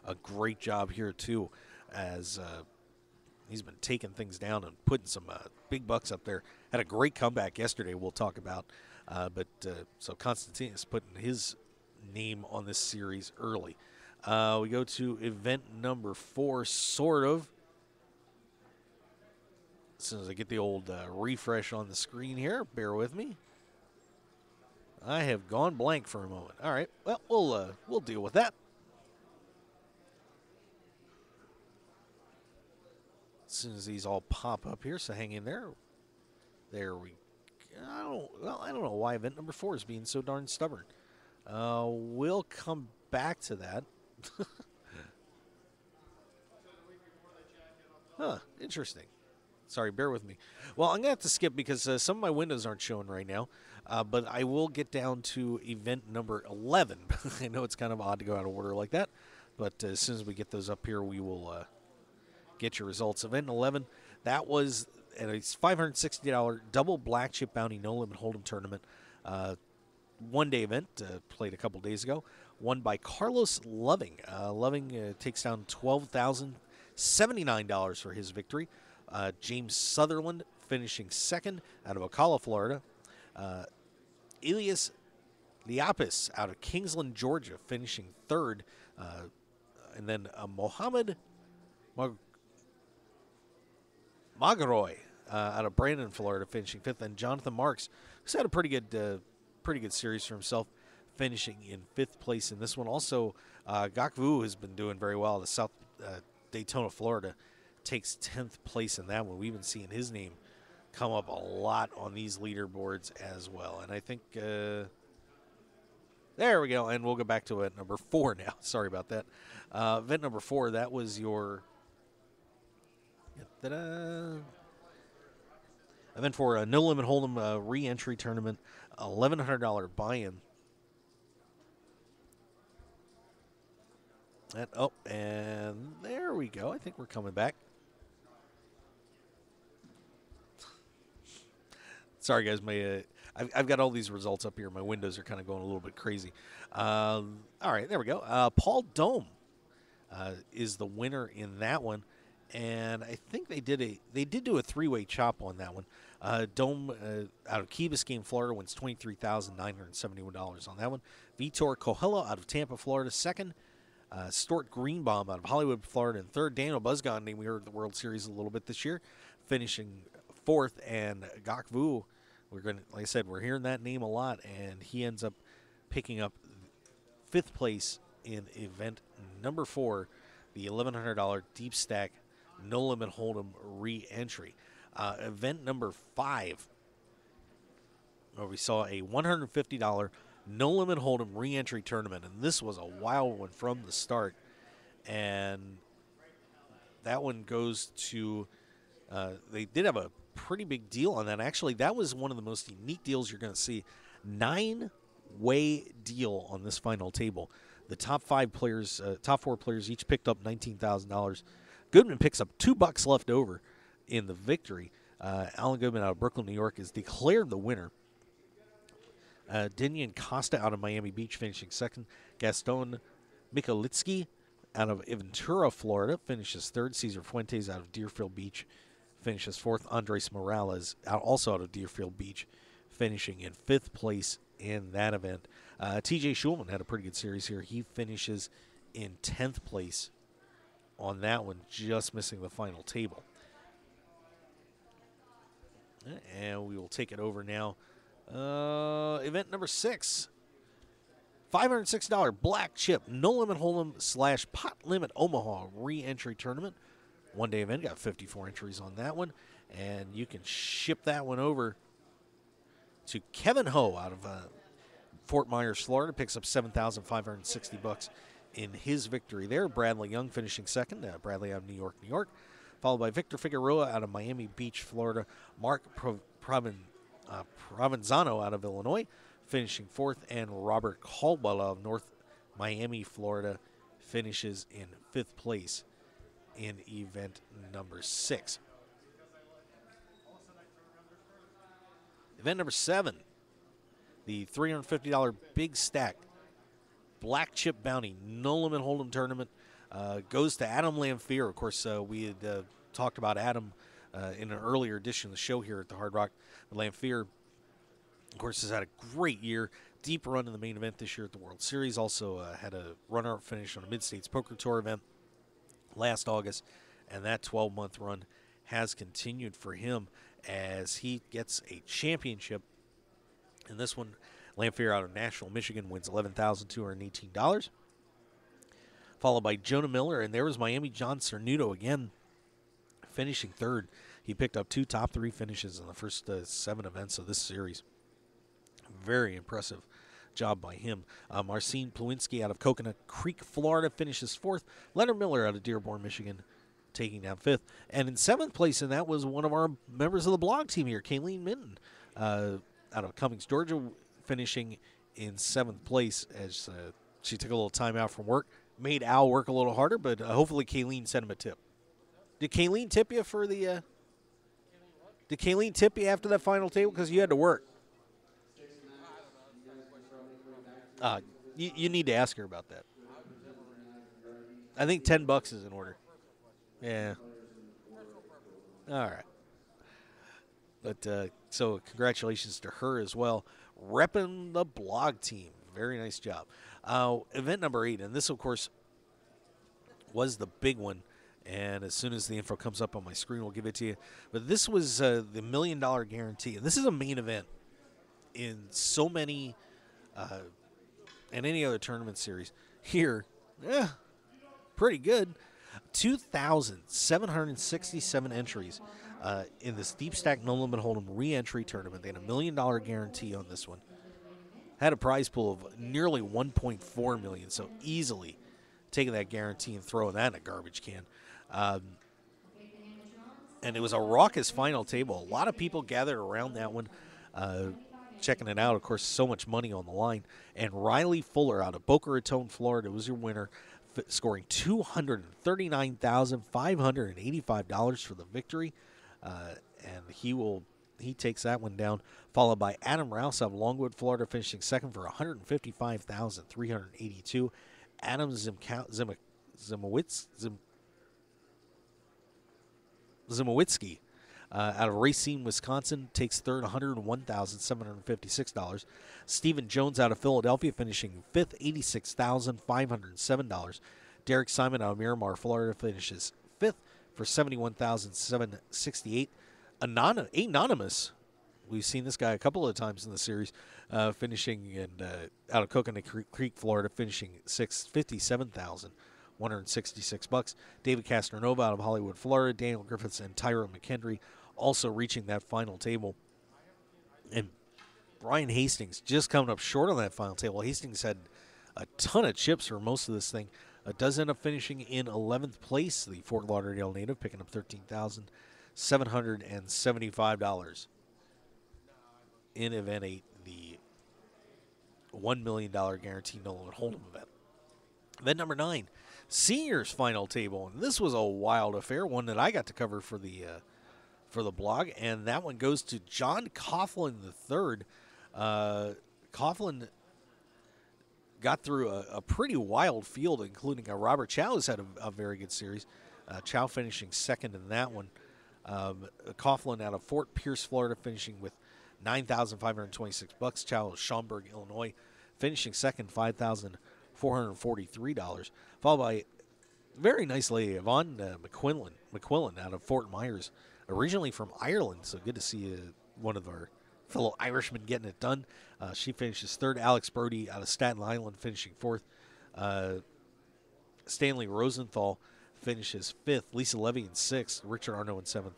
a great job here, too, as he's been taking things down and putting some big bucks up there. Had a great comeback yesterday we'll talk about. So Konstantinos putting his name on this series early. We go to event number 4, sort of. As soon as I get the old refresh on the screen here, bear with me. I have gone blank for a moment. All right, well, we'll deal with that. As soon as these all pop up here, so hang in there. There we go. I don't know why event number 4 is being so darn stubborn. We'll come back to that. Huh, interesting. Sorry, bear with me. Well, I'm going to have to skip because some of my windows aren't showing right now. But I will get down to event number 11. I know it's kind of odd to go out of order like that. But as soon as we get those up here, we will get your results. Event 11, that was a $560 double black chip bounty no limit hold'em tournament. One-day event, played a couple days ago, won by Carlos Loving. Loving takes down $12,079 for his victory. James Sutherland finishing second out of Ocala, Florida. Elias Liapis out of Kingsland, Georgia, finishing third. And then Mohammed Magaroy out of Brandon, Florida, finishing fifth. And Jonathan Marks, who's had a pretty good series for himself, finishing in fifth place in this one. Also, Gak Vu has been doing very well. The South Daytona, Florida, takes 10th place in that one. We've been seeing his name come up a lot on these leaderboards as well. And I think there we go. And we'll go back to event number 4 now. Sorry about that. Event number 4, that was your event for a no limit hold'em re-entry tournament, $1,100 buy-in. And there we go. I think we're coming back. Sorry, guys. I've got all these results up here. My windows are kind of going a little bit crazy. All right, there we go. Paul Dome is the winner in that one, and I think they did do a 3-way chop on that one. Dome out of Key Biscayne, Florida, wins $23,971 on that one. Vitor Coelho out of Tampa, Florida, second. Stuart Greenbaum out of Hollywood, Florida, and third. Daniel Busgond, named we heard the World Series a little bit this year, finishing fourth. And Gak Vu, like I said, we're hearing that name a lot, and he ends up picking up fifth place in event number 4, the $1,100 deep stack no limit hold'em re-entry. Event number 5, where we saw a $150 no limit hold'em re-entry tournament, and this was a wild one from the start. And that one goes to they did have a pretty big deal on that. Actually, that was one of the most unique deals you're going to see. 9-way deal on this final table. The top 4 players each picked up $19,000. Goodman picks up $2 left over in the victory. Alan Goodman out of Brooklyn, New York, is declared the winner. Dinian Costa out of Miami Beach finishing second. Gaston Michalitsky out of Ventura, Florida, finishes third. Cesar Fuentes out of Deerfield Beach finishes fourth. Andres Morales, also out of Deerfield Beach, finishing in fifth place in that event. TJ Schulman had a pretty good series here. He finishes in 10th place on that one, just missing the final table. And we will take it over now. Event number 6, $506 black chip no limit hold'em / pot limit Omaha re-entry tournament. One-day event, got 54 entries on that one, and you can ship that one over to Kevin Ho out of Fort Myers, Florida. Picks up $7,560 in his victory there. Bradley Young finishing second. Bradley out of New York, New York, followed by Victor Figueroa out of Miami Beach, Florida. Mark Provenzano out of Illinois, finishing fourth, and Robert Caldwell of North Miami, Florida, finishes in fifth place in event number 6. Event number 7, the $350 big stack black chip bounty no limit hold'em tournament goes to Adam Lamphere. Of course, we had talked about Adam in an earlier edition of the show here at the Hard Rock. Lamphere, of course, has had a great year. Deep run in the main event this year at the World Series. Also had a runner-up finish on a Mid-States Poker Tour event last August. And that 12-month run has continued for him as he gets a championship. And this one, Lamphere out of Nashville, Michigan, wins $11,218. Followed by Jonah Miller. And there was Miami John Cernuto again, finishing third. He picked up 2 top 3 finishes in the first 7 events of this series. Very impressive job by him. Marcin Plawinski out of Coconut Creek, Florida, finishes fourth. Leonard Miller out of Dearborn, Michigan, taking down 5th. And in 7th place, and that was one of our members of the blog team here, Kayleen Minton, out of Cummings, Georgia, finishing in 7th place as she took a little time out from work. Made Al work a little harder, but hopefully Kayleen sent him a tip. Did Kayleen tip you for the Did Kayleen tip you after that final table because you had to work? You need to ask her about that. I think $10 is in order. Yeah. All right. But so congratulations to her as well. Repping the blog team. Very nice job. Event number 8, and this, of course, was the big one. And as soon as the info comes up on my screen, we'll give it to you. But this was the $1 million guarantee. And this is a main event in so many and any other tournament series. Here, pretty good. 2,767 entries in this Deep Stack No Limit Hold'em re-entry tournament. They had $1 million guarantee on this one. Had a prize pool of nearly $1.4 million, so easily taking that guarantee and throwing that in a garbage can. And it was a raucous final table. A lot of people gathered around that one, checking it out. Of course, so much money on the line. And Riley Fuller out of Boca Raton, Florida, was your winner, scoring $239,585 for the victory. And he takes that one down, followed by Adam Rouse out of Longwood, Florida, finishing second for $155,382. Adam Zimowitsky out of Racine, Wisconsin, takes third, $101,756. Stephen Jones out of Philadelphia, finishing fifth, $86,507. Derek Simon out of Miramar, Florida, finishes fifth for $71,768. Anonymous, we've seen this guy a couple of times in the series, finishing out of Coconut Creek, Florida, finishing sixth, $57,166. David Castronova out of Hollywood, Florida. Daniel Griffiths and Tyra McKendry also reaching that final table. And Brian Hastings just coming up short on that final table. Hastings had a ton of chips for most of this thing. Does end up finishing in 11th place, the Fort Lauderdale native, picking up $13,775 in Event 8, the $1 million guarantee no limit hold'em event. Event number 9, seniors final table, and this was a wild affair, one that I got to cover for the blog, and that one goes to John Coughlin III. Coughlin got through a pretty wild field, including Robert Chow, who's had a very good series. Chow finishing second in that one. Coughlin out of Fort Pierce, Florida, finishing with $9,526. Chow of Schaumburg, Illinois, finishing second, $5,443. Followed by very nice lady, Yvonne McQuillan out of Fort Myers, originally from Ireland. So good to see one of our fellow Irishmen getting it done. She finishes third. Alex Brody out of Staten Island finishing fourth. Stanley Rosenthal finishes fifth. Lisa Levy in sixth. Richard Arno in seventh.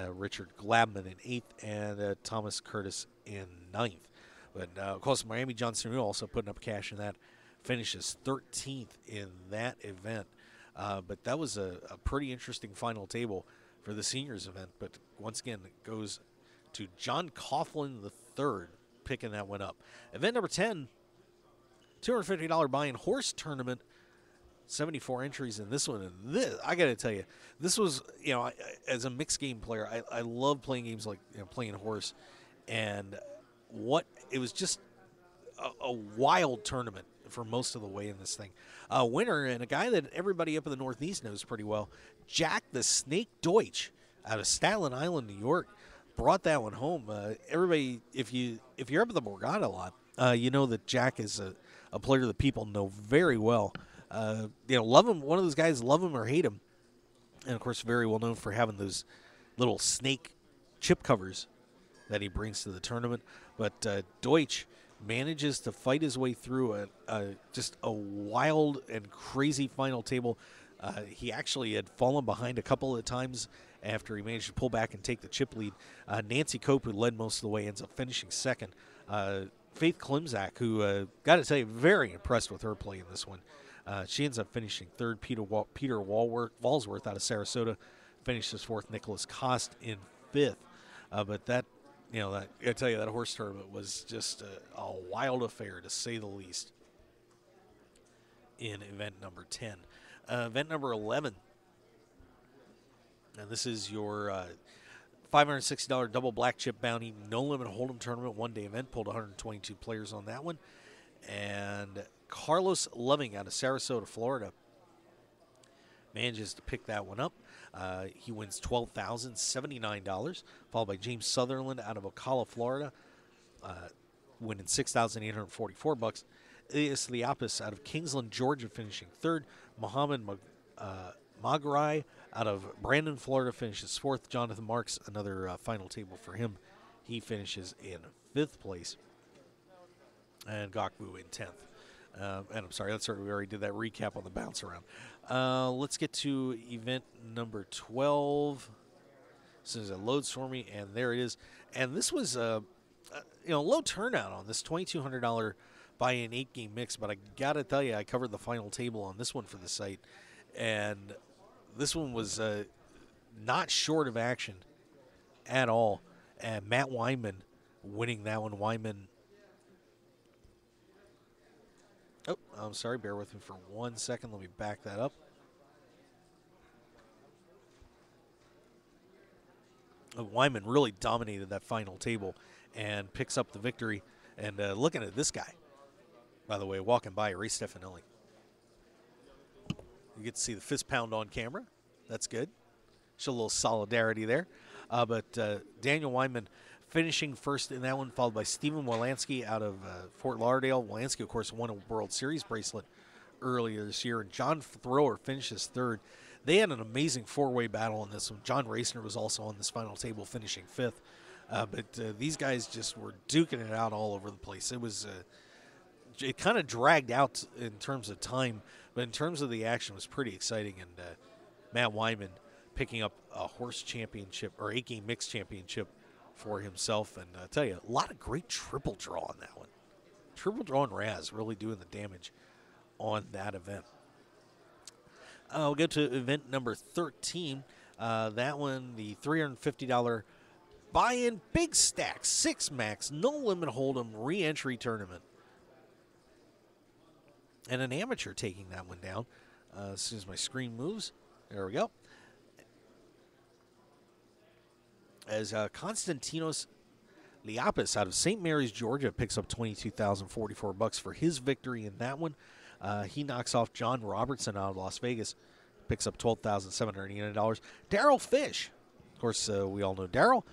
Richard Glabman in eighth. And Thomas Curtis in ninth. But, of course, Miami Johnson also putting up cash in that. Finishes 13th in that event. But that was a pretty interesting final table for the seniors event. But once again, it goes to John Coughlin III picking that one up. Event number 10, $250 buy-in horse tournament. 74 entries in this one. And this, I got to tell you, this was, as a mixed game player, I love playing games like playing horse. And it was just a wild tournament for most of the way in this thing. A winner, and a guy that everybody up in the Northeast knows pretty well, Jack the Snake Deutsch out of Staten Island, New York, brought that one home. Everybody, if you're up at the Borgata a lot, you know that Jack is a player that people know very well. Love him. One of those guys, love him or hate him. And, of course, very well known for having those little snake chip covers that he brings to the tournament. But Deutsch manages to fight his way through just a wild and crazy final table. He actually had fallen behind a couple of times after he managed to pull back and take the chip lead. Nancy Cope, who led most of the way, ends up finishing second. Faith Klimzak, who, got to tell you, very impressed with her play in this one. She ends up finishing third. Peter Walsworth out of Sarasota finishes fourth. Nicholas Kost in fifth. But that, I tell you, that horse tournament was just a wild affair, to say the least, in event number 10. Event number 11, and this is your $560 double black chip bounty, no limit hold'em tournament, one-day event. Pulled 122 players on that one. And Carlos Loving out of Sarasota, Florida, manages to pick that one up. He wins $12,079, followed by James Sutherland out of Ocala, Florida, winning $6,844. Elias Liapis out of Kingsland, Georgia, finishing third. Mohammed Magrai out of Brandon, Florida, finishes fourth. Jonathan Marks, another final table for him. He finishes in fifth place. And Gokbu in 10th. And I'm sorry, we already did that recap on the bounce around. Let's get to event number 12. As soon as it loads for me, and there it is. And this was low turnout on this $2,200 buy-in 8-game mix, but I got to tell you, I covered the final table on this one for the site, and this one was not short of action at all. And Matt Wyman winning that one. Wyman. Oh, I'm sorry. Bear with me for 1 second. Let me back that up. Wyman really dominated that final table and picks up the victory. And looking at this guy, by the way, walking by Ray Stefanelli. You get to see the fist pound on camera. That's good. Show a little solidarity there. But Daniel Wyman finishing first in that one, followed by Stephen Wolanski out of Fort Lauderdale. Wolanski, of course, won a World Series bracelet earlier this year. And John Thrower finishes third. They had an amazing four-way battle in this one. John Racner was also on this final table, finishing fifth. But these guys just were duking it out all over the place. It was it kind of dragged out in terms of time, but in terms of the action, it was pretty exciting. And Matt Wyman picking up a horse championship or 8-game mixed championship for himself. And I tell you, a lot of great triple draw on that one. Triple draw and Raz really doing the damage on that event. We'll go to event number 13. That one, the $350 buy-in big stack, 6 max, no limit hold'em re-entry tournament. And an amateur taking that one down. As soon as my screen moves, there we go. As Konstantinos Liapis out of St. Mary's, Georgia, picks up $22,044 for his victory in that one. He knocks off John Robertson out of Las Vegas, picks up $12,789. Darryl Fish, of course, we all know Darryl,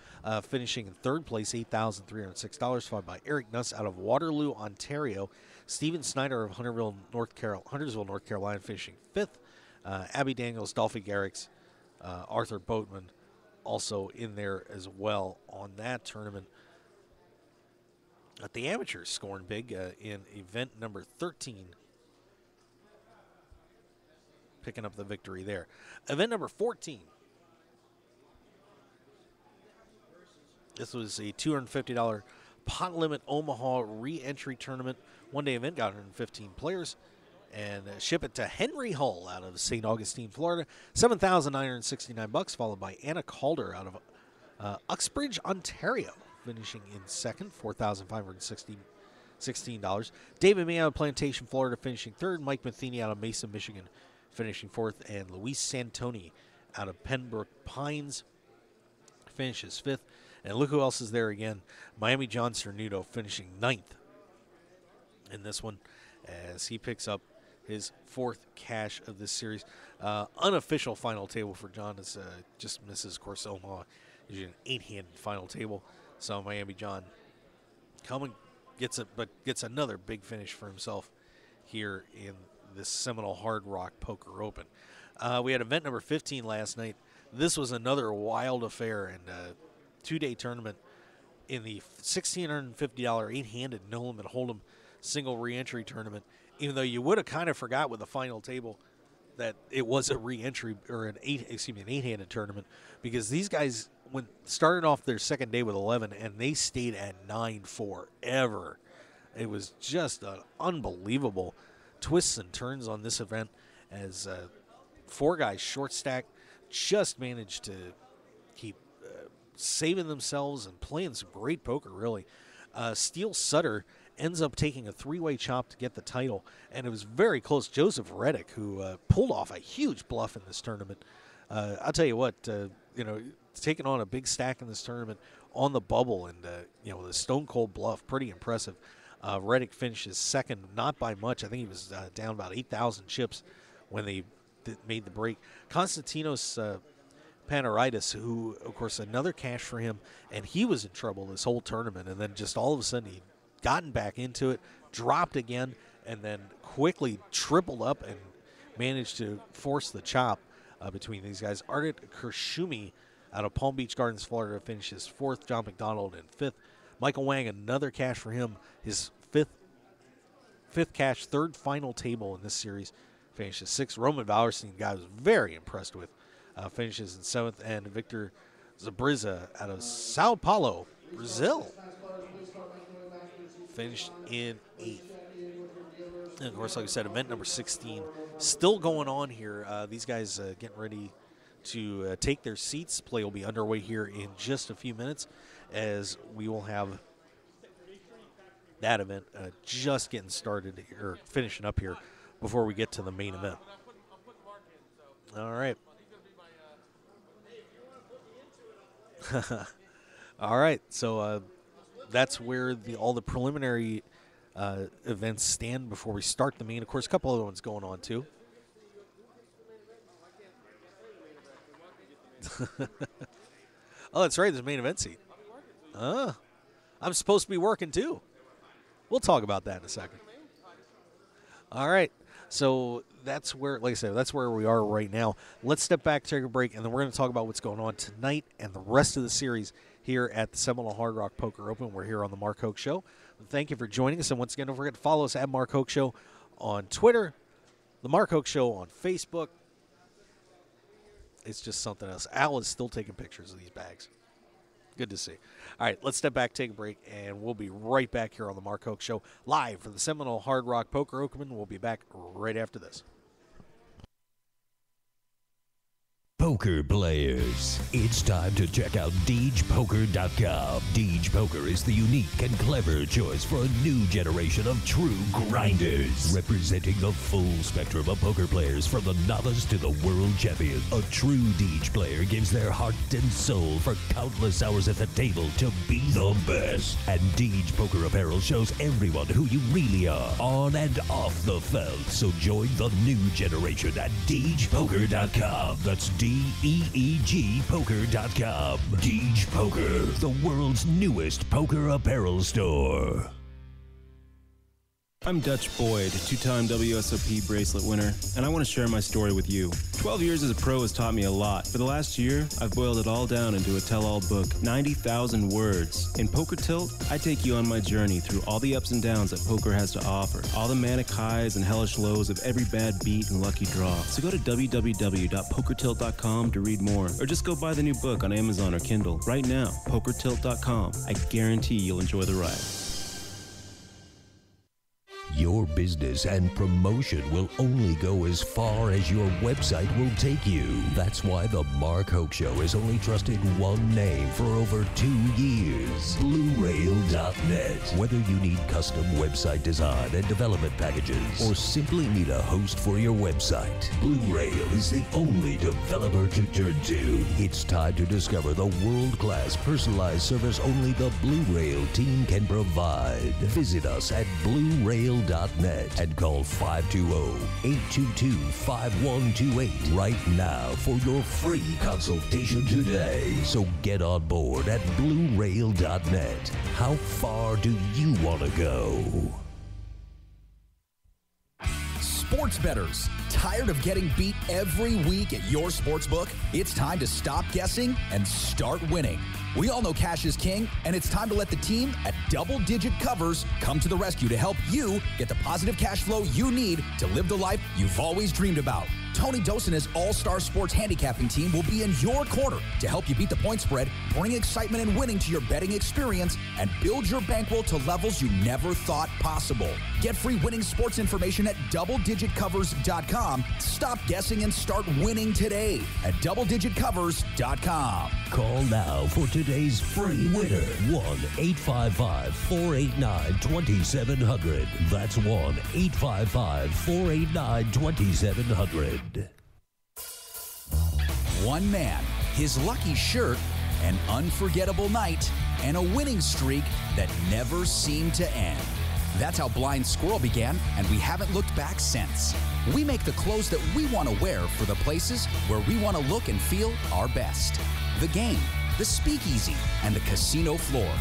finishing in third place, $8,306, followed by Eric Nuss out of Waterloo, Ontario. Stephen Snyder of Huntersville, North Carolina, finishing fifth. Abby Daniels, Dolphy Garrix, Arthur Boatman also in there as well on that tournament. But the amateurs scoring big in event number 13. Picking up the victory there. Event number 14. This was a $250 pot limit Omaha re-entry tournament. One-day event, got 115 players. And ship it to Henry Hull out of St. Augustine, Florida. $7,969, followed by Anna Calder out of Uxbridge, Ontario, finishing in second, $4,516. David May out of Plantation, Florida, finishing third. Mike Matheny out of Mesa, Michigan, finishing fourth. And Luis Santoni out of Pembroke Pines finishes fifth. And look who else is there again. Miami John Cernuto finishing ninth in this one as he picks up his fourth cash of this series. Unofficial final table for John is just misses, of course, Omaha. Usually an 8-handed final table. So Miami John coming gets another big finish for himself here in this Seminole Hard Rock Poker Open. We had event number 15 last night. This was another wild affair and two-day tournament in the $1,650 8-handed no limit hold'em single re-entry tournament. Even though you would have kind of forgot with the final table that it was a re-entry or an 8-handed tournament, because these guys started off their second day with 11 and they stayed at 9 forever. It was just an unbelievable twists and turns on this event as 4 guys short stack just managed to keep saving themselves and playing some great poker, really. Steel Sutter ends up taking a 3-way chop to get the title, and it was very close. Joseph Reddick, who pulled off a huge bluff in this tournament. I'll tell you what, taking on a big stack in this tournament on the bubble and, the stone cold bluff, pretty impressive. Reddick finishes second, not by much. I think he was down about 8,000 chips when they made the break. Konstantinos Panaridis, who, of course, another cash for him, and he was in trouble this whole tournament, and then just all of a sudden he'd gotten back into it, dropped again, and then quickly tripled up and managed to force the chop between these guys. Ardit Kershumi out of Palm Beach Gardens, Florida, finishes 4th. John McDonald in 5th. Michael Wang, another cash for him, his fifth cash, 3rd final table in this series, finishes 6th. Roman Vallerstein, guy I was very impressed with, finishes in 7th. And Victor Zabriza out of Sao Paulo, Brazil, finished in 8th. And, of course, like I said, event number 16 still going on here. These guys getting ready to take their seats. Play will be underway here in just a few minutes as we will have that event just getting started or finishing up here before we get to the main event. All right. All right, so that's where all the preliminary events stand before we start the main. Of course, a couple other ones going on too. Oh, that's right, there's a main event seat. I'm supposed to be working too. We'll talk about that in a second. All right, so that's where, like I said, that's where we are right now. Let's step back, take a break, and then we're going to talk about what's going on tonight and the rest of the series here at the Seminole Hard Rock Poker Open. We're here on the Mark Hoke Show. Thank you for joining us, and once again, don't forget to follow us at Mark Hoke Show on Twitter, the Mark Hoke Show on Facebook. It's just something else. Al is still taking pictures of these bags. Good to see. All right, let's step back, take a break, and we'll be right back here on the Mark Hoke Show, live from the Seminole Hard Rock Poker Open. We'll be back right after this. Poker players, it's time to check out DeegePoker.com. Deej Poker is the unique and clever choice for a new generation of true grinders, representing the full spectrum of poker players from the novice to the world champion. A true Deej player gives their heart and soul for countless hours at the table to be the best. And Deej Poker Apparel shows everyone who you really are, on and off the felt. So join the new generation at DeegePoker.com. That's DeegePoker.com. Deej Poker, the world's newest poker apparel store. I'm Dutch Boyd, 2-time WSOP bracelet winner, and I want to share my story with you. 12 years as a pro has taught me a lot. For the last year, I've boiled it all down into a tell-all book, 90,000 words. In Poker Tilt, I take you on my journey through all the ups and downs that poker has to offer, all the manic highs and hellish lows of every bad beat and lucky draw. So go to www.pokertilt.com to read more, or just go buy the new book on Amazon or Kindle right now, pokertilt.com. I guarantee you'll enjoy the ride. Your business and promotion will only go as far as your website will take you. That's why the Mark Hoke Show has only trusted one name for over 2 years, BlueRail.net. Whether you need custom website design and development packages, or simply need a host for your website, Blue Rail is the only developer to turn to. It's time to discover the world-class personalized service only the Blue Rail team can provide. Visit us at BlueRail.net and call 520-822-5128 right now for your free consultation today. So get on board at BlueRail.net. How far do you want to go? Sports bettors, tired of getting beat every week at your sportsbook? It's time to stop guessing and start winning. We all know cash is king, and it's time to let the team at Double Digit Covers come to the rescue to help you get the positive cash flow you need to live the life you've always dreamed about. Tony Dos and his all-star sports handicapping team will be in your corner to help you beat the point spread, bring excitement and winning to your betting experience, and build your bankroll to levels you never thought possible. Get free winning sports information at doubledigitcovers.com. Stop guessing and start winning today at doubledigitcovers.com. Call now for today's free winner. 1-855-489-2700. That's 1-855-489-2700. One man, his lucky shirt, an unforgettable night, and a winning streak that never seemed to end. That's how Blind Squirrel began, and we haven't looked back since. We make the clothes that we want to wear for the places where we want to look and feel our best. The game, the speakeasy, and the casino floor.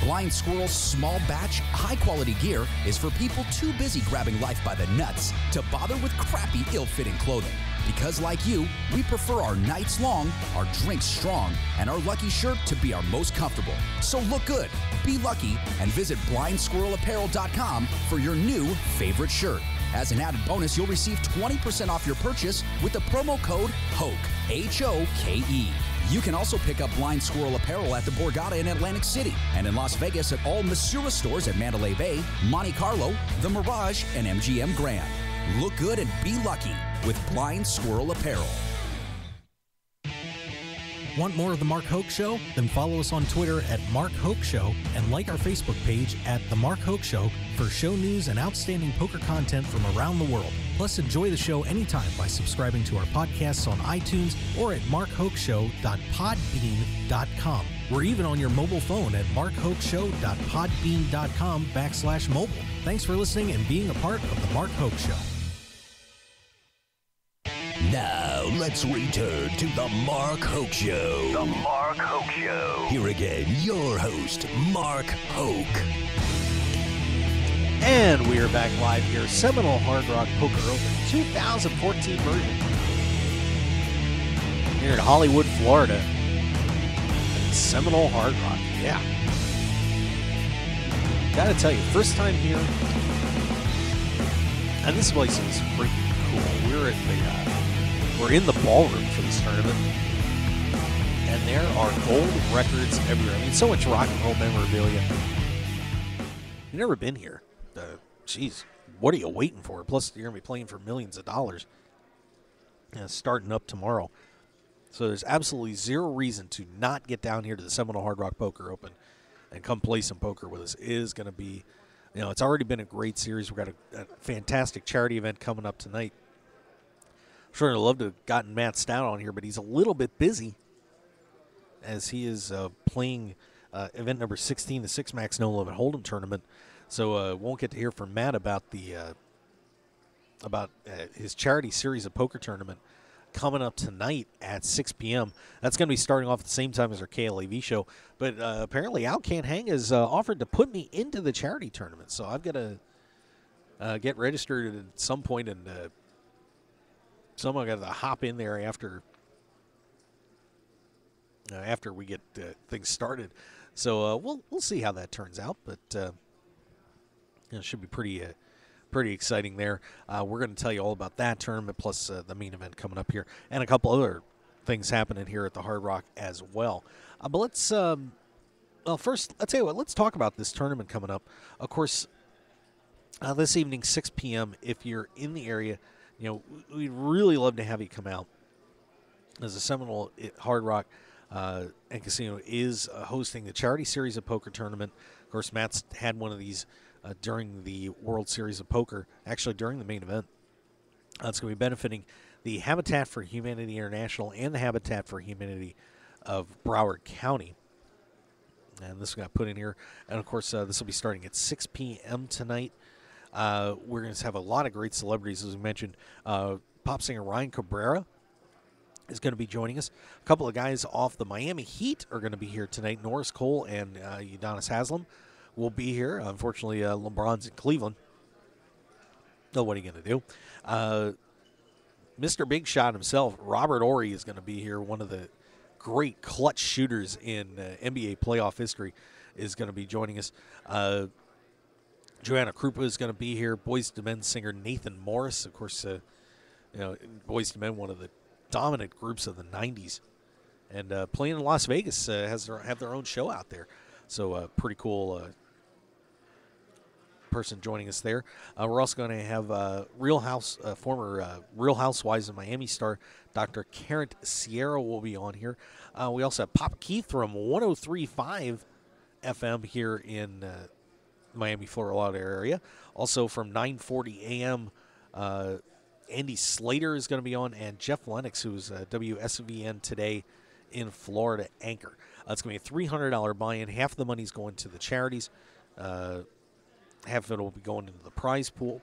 Blind Squirrel's small batch, high-quality gear is for people too busy grabbing life by the nuts to bother with crappy, ill-fitting clothing. Because like you, we prefer our nights long, our drinks strong, and our lucky shirt to be our most comfortable. So look good, be lucky, and visit blindsquirrelapparel.com for your new favorite shirt. As an added bonus, you'll receive 20% off your purchase with the promo code HOKE, H-O-K-E. You can also pick up Blind Squirrel apparel at the Borgata in Atlantic City and in Las Vegas at all Masura stores at Mandalay Bay, Monte Carlo, The Mirage, and MGM Grand. Look good and be lucky with Blind Squirrel Apparel. Want more of The Mark Hoke Show? Then follow us on Twitter at Mark Hoke Show and like our Facebook page at The Mark Hoke Show for show news and outstanding poker content from around the world. Plus, enjoy the show anytime by subscribing to our podcasts on iTunes or at markhokeshow.podbean.com. We're even on your mobile phone at markhokeshow.podbean.com/mobile. Thanks for listening and being a part of The Mark Hoke Show. Now, let's return to the Mark Hoke Show. The Mark Hoke Show. Here again, your host, Mark Hoke. And we are back live here. Seminole Hard Rock Poker Open 2014 version. Here in Hollywood, Florida. Seminole Hard Rock, yeah. Gotta tell you, first time here. And this place is freaking cool. We're in the ballroom for this tournament. And there are gold records everywhere. I mean, so much rock and roll memorabilia. You've never been here. Jeez, what are you waiting for? Plus, you're going to be playing for millions of dollars. Starting up tomorrow. So there's absolutely zero reason to not get down here to the Seminole Hard Rock Poker Open and come play some poker with us. It is going to be, it's already been a great series. We've got a fantastic charity event coming up tonight. I'm sure I'd love to have gotten Matt Stout on here, but he's a little bit busy as he is playing event number 16, the Six Max No Limit Hold'em tournament. So won't get to hear from Matt about his charity series of poker tournament coming up tonight at 6 p.m. That's going to be starting off at the same time as our KLAV show. But apparently Al Can't Hang has offered to put me into the charity tournament. So I've got to get registered at some point, and someone got to hop in there after we get things started. So we'll see how that turns out. But it should be pretty exciting there. We're going to tell you all about that tournament, plus the main event coming up here, and a couple other things happening here at the Hard Rock as well. But let's, first, I'll tell you what, let's talk about this tournament coming up. Of course, this evening, 6 p.m., if you're in the area, we'd really love to have you come out, as the Seminole Hard Rock and Casino is hosting the charity series of poker tournament. Of course, Matt's had one of these during the World Series of Poker, actually during the main event. It's going to be benefiting the Habitat for Humanity International and the Habitat for Humanity of Broward County. And this got put in here. And, of course, this will be starting at 6 p.m. tonight. We're going to have a lot of great celebrities, as we mentioned. Pop singer Ryan Cabrera is going to be joining us. A couple of guys off the Miami Heat are going to be here tonight. Norris Cole and Udonis Haslam will be here. Unfortunately, LeBron's in Cleveland. So what are you going to do? Mr. Big Shot himself, Robert Horry, is going to be here. One of the great clutch shooters in NBA playoff history is going to be joining us. Joanna Krupa is going to be here. Boys to Men singer Nathan Morris, of course, Boys to Men, one of the dominant groups of the 90s. And playing in Las Vegas have their own show out there. So pretty cool person joining us there. We're also going to have former Real Housewives of Miami star Dr. Karen Sierra will be on here. We also have Papa Keith from 103.5 FM here in Miami, Fort Lauderdale area. Also from 9:40 a.m., Andy Slater is going to be on, and Jeff Lennox, who's WSVN Today in Florida anchor. It's going to be a $300 buy-in. Half of the money's going to the charities. Half of it will be going into the prize pool.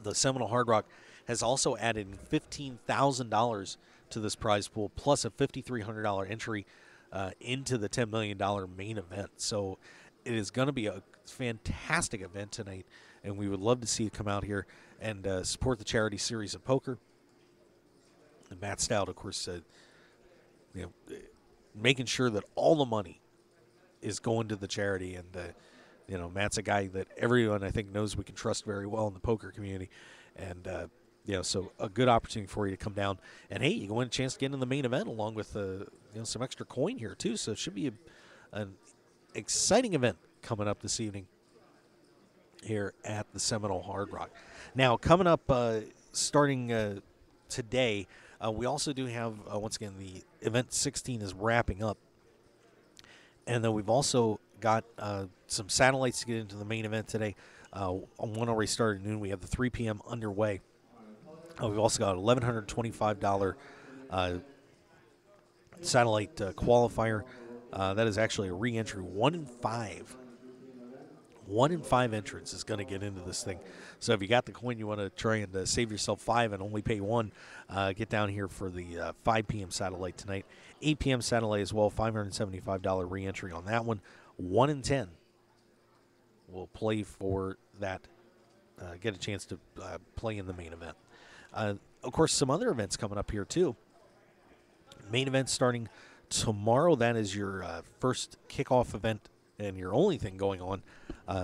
The Seminole Hard Rock has also added $15,000 to this prize pool, plus a $5,300 entry into the $10 million main event. So it is going to be a fantastic event tonight, and we would love to see you come out here and support the charity series of poker. And Matt Stout, of course, making sure that all the money is going to the charity. And, Matt's a guy that everyone, I think, knows we can trust very well in the poker community. And, so a good opportunity for you to come down. And, hey, you win a chance to get in the main event along with, some extra coin here, too. So it should be an exciting event coming up this evening here at the Seminole Hard Rock. Now, coming up starting today, we also do have, once again, the event 16 is wrapping up. And then we've also got some satellites to get into the main event today. One already started at noon. We have the 3 p.m. underway. We've also got a $1,125 satellite qualifier. That is actually a re-entry. 1 in 5. 1 in 5 entrants is going to get into this thing. So if you got the coin, you want to try and save yourself 5 and only pay 1, get down here for the 5 p.m. satellite tonight. 8 p.m. satellite as well, $575 re-entry on that one. 1 in 10 will play for that, get a chance to play in the main event. Of course, some other events coming up here too. Main event starting tomorrow. That is your first kickoff event and your only thing going on.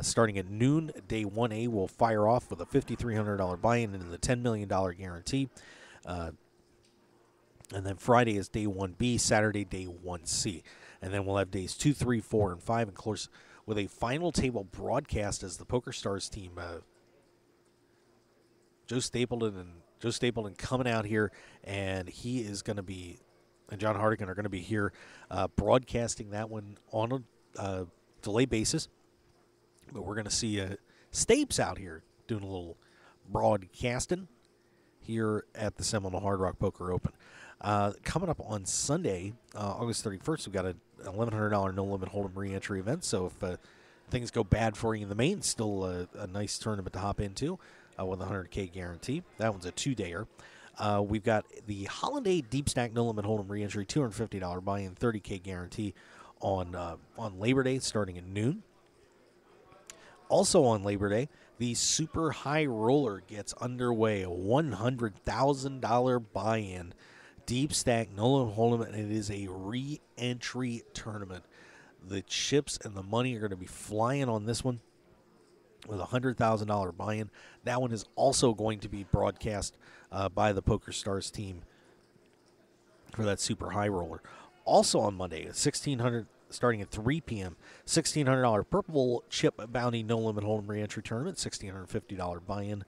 Starting at noon, day 1A will fire off with a $5,300 buy-in into the $10 million guarantee. And then Friday is day 1B, Saturday day 1C. And then we'll have days 2, 3, 4, and 5, of course, with a final table broadcast as the Poker Stars team, Joe Stapleton coming out here, and he is going to be, and John Hardigan are going to be here broadcasting that one on a delay basis. But we're going to see Stapes out here doing a little broadcasting here at the Seminole Hard Rock Poker Open. Coming up on Sunday, August 31st, we've got a $1,100 no-limit hold'em re-entry event. So if things go bad for you in the main, still a nice tournament to hop into with a $100K guarantee. That one's a 2-dayer. We've got the Holiday Deep Stack no-limit hold'em re-entry, $250 buy-in, $30K guarantee on Labor Day starting at noon. Also on Labor Day, the Super High Roller gets underway, a $100,000 buy-in, deep stack, no-limit hold'em, and it is a re-entry tournament. The chips and the money are going to be flying on this one with a $100,000 buy-in. That one is also going to be broadcast by the Poker Stars team for that Super High Roller. Also on Monday, $1,600. Starting at 3 p.m., $1,600 Purple Chip Bounty No Limit Hold'em Re-Entry Tournament, $1,650 buy-in.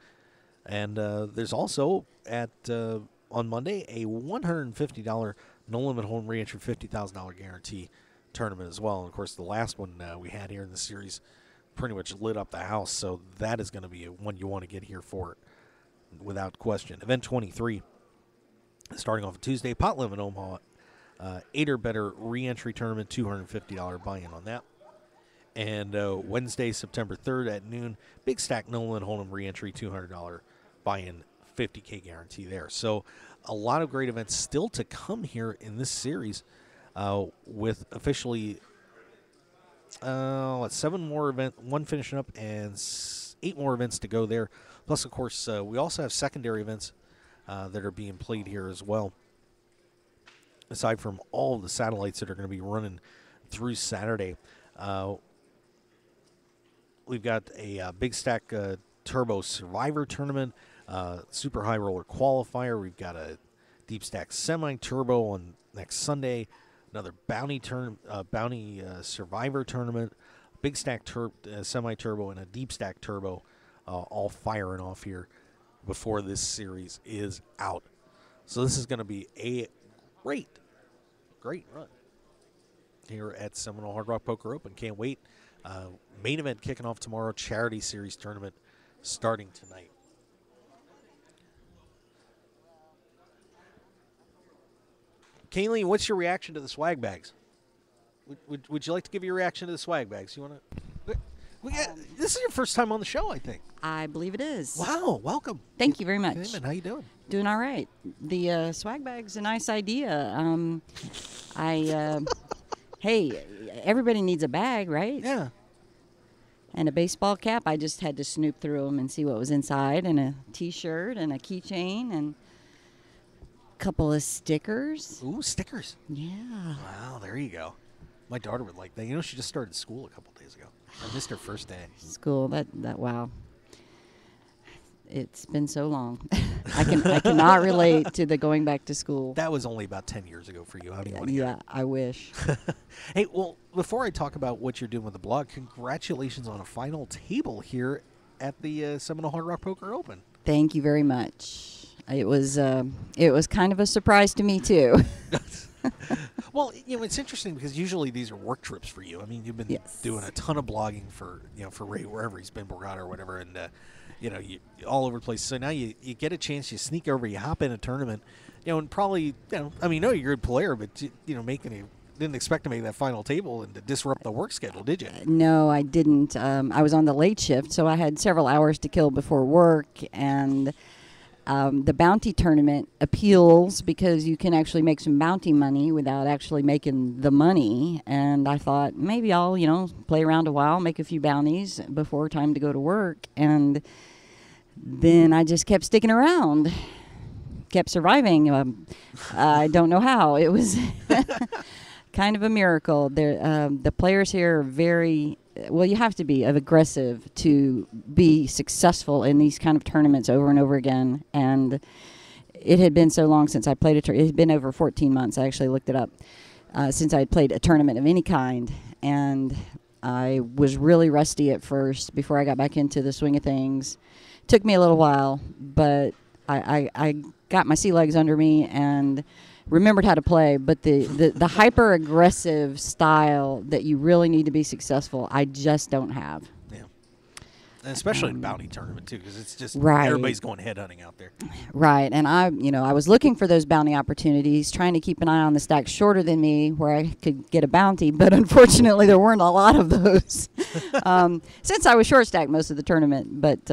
And there's also on Monday a $150 No Limit Hold'em Re-Entry $50,000 guarantee tournament as well. And of course, the last one we had here in the series pretty much lit up the house, so that is going to be one you want to get here for it without question. Event 23, starting off on Tuesday, Pot Limit Omaha. 8 or better re-entry tournament, $250 buy-in on that. And Wednesday, September 3rd at noon, Big Stack Nolan Hold'em re-entry, $200 buy-in, $50K guarantee there. So a lot of great events still to come here in this series with officially 7 more events, 1 finishing up, and 8 more events to go there. Plus, of course, we also have secondary events that are being played here as well, aside from all of the satellites that are going to be running through Saturday. We've got a Big Stack Turbo Survivor Tournament. Super High Roller Qualifier. We've got a Deep Stack Semi-Turbo on next Sunday. Another Bounty Survivor tournament. Big Stack Semi-Turbo and a Deep Stack Turbo all firing off here before this series is out. So this is going to be a great run here at Seminole Hard Rock Poker Open. Can't wait. Main event kicking off tomorrow. Charity Series tournament starting tonight. Kayleen, what's your reaction to the swag bags? Would you like to give your reaction to the swag bags? You want to? This is your first time on the show, I think. I believe it is. Wow, welcome. Thank you very much. Kayleen, how you doing? Doing all right. The swag bag's a nice idea. Hey, everybody needs a bag, right? Yeah. And a baseball cap. I just had to snoop through them and see what was inside, and a T-shirt and a keychain and a couple of stickers. Ooh, stickers. Yeah. Wow, there you go. My daughter would like that. You know, she just started school a couple days ago. I missed her first day. School, that wow. It's been so long. I cannot relate to the going back to school. That was only about 10 years ago for you. How do you want to hear it? I wish. Hey, well, before I talk about what you're doing with the blog, congratulations on a final table here at the Seminole Hard Rock Poker Open. Thank you very much. It was kind of a surprise to me too. Well, you know, it's interesting because usually these are work trips for you. I mean, you've been doing a ton of blogging for Ray wherever he's been, Borgata or whatever, and you all over the place. So now you get a chance, you sneak over, you hop in a tournament, and probably, I mean, no, you're a good player, but didn't expect to make that final table and to disrupt the work schedule, did you? No, I didn't. I was on the late shift, so I had several hours to kill before work, and the bounty tournament appeals because you can actually make some bounty money without actually making the money. And I thought maybe I'll, play around a while, make a few bounties before time to go to work. And then I just kept sticking around, kept surviving. I don't know how. It was kind of a miracle. The players here are very... Well, you have to be aggressive to be successful in these kind of tournaments over and over again. And it had been so long since I played a tournament. It had been over 14 months. I actually looked it up since I had played a tournament of any kind. And I was really rusty at first before I got back into the swing of things. Took me a little while, but I got my sea legs under me and remembered how to play, but the hyper-aggressive style that you really need to be successful, I just don't have. Yeah. And especially in bounty tournament, too, because it's just right. Everybody's going headhunting out there. Right, and I was looking for those bounty opportunities, trying to keep an eye on the stacks shorter than me where I could get a bounty, but unfortunately there weren't a lot of those since I was short stacked most of the tournament, but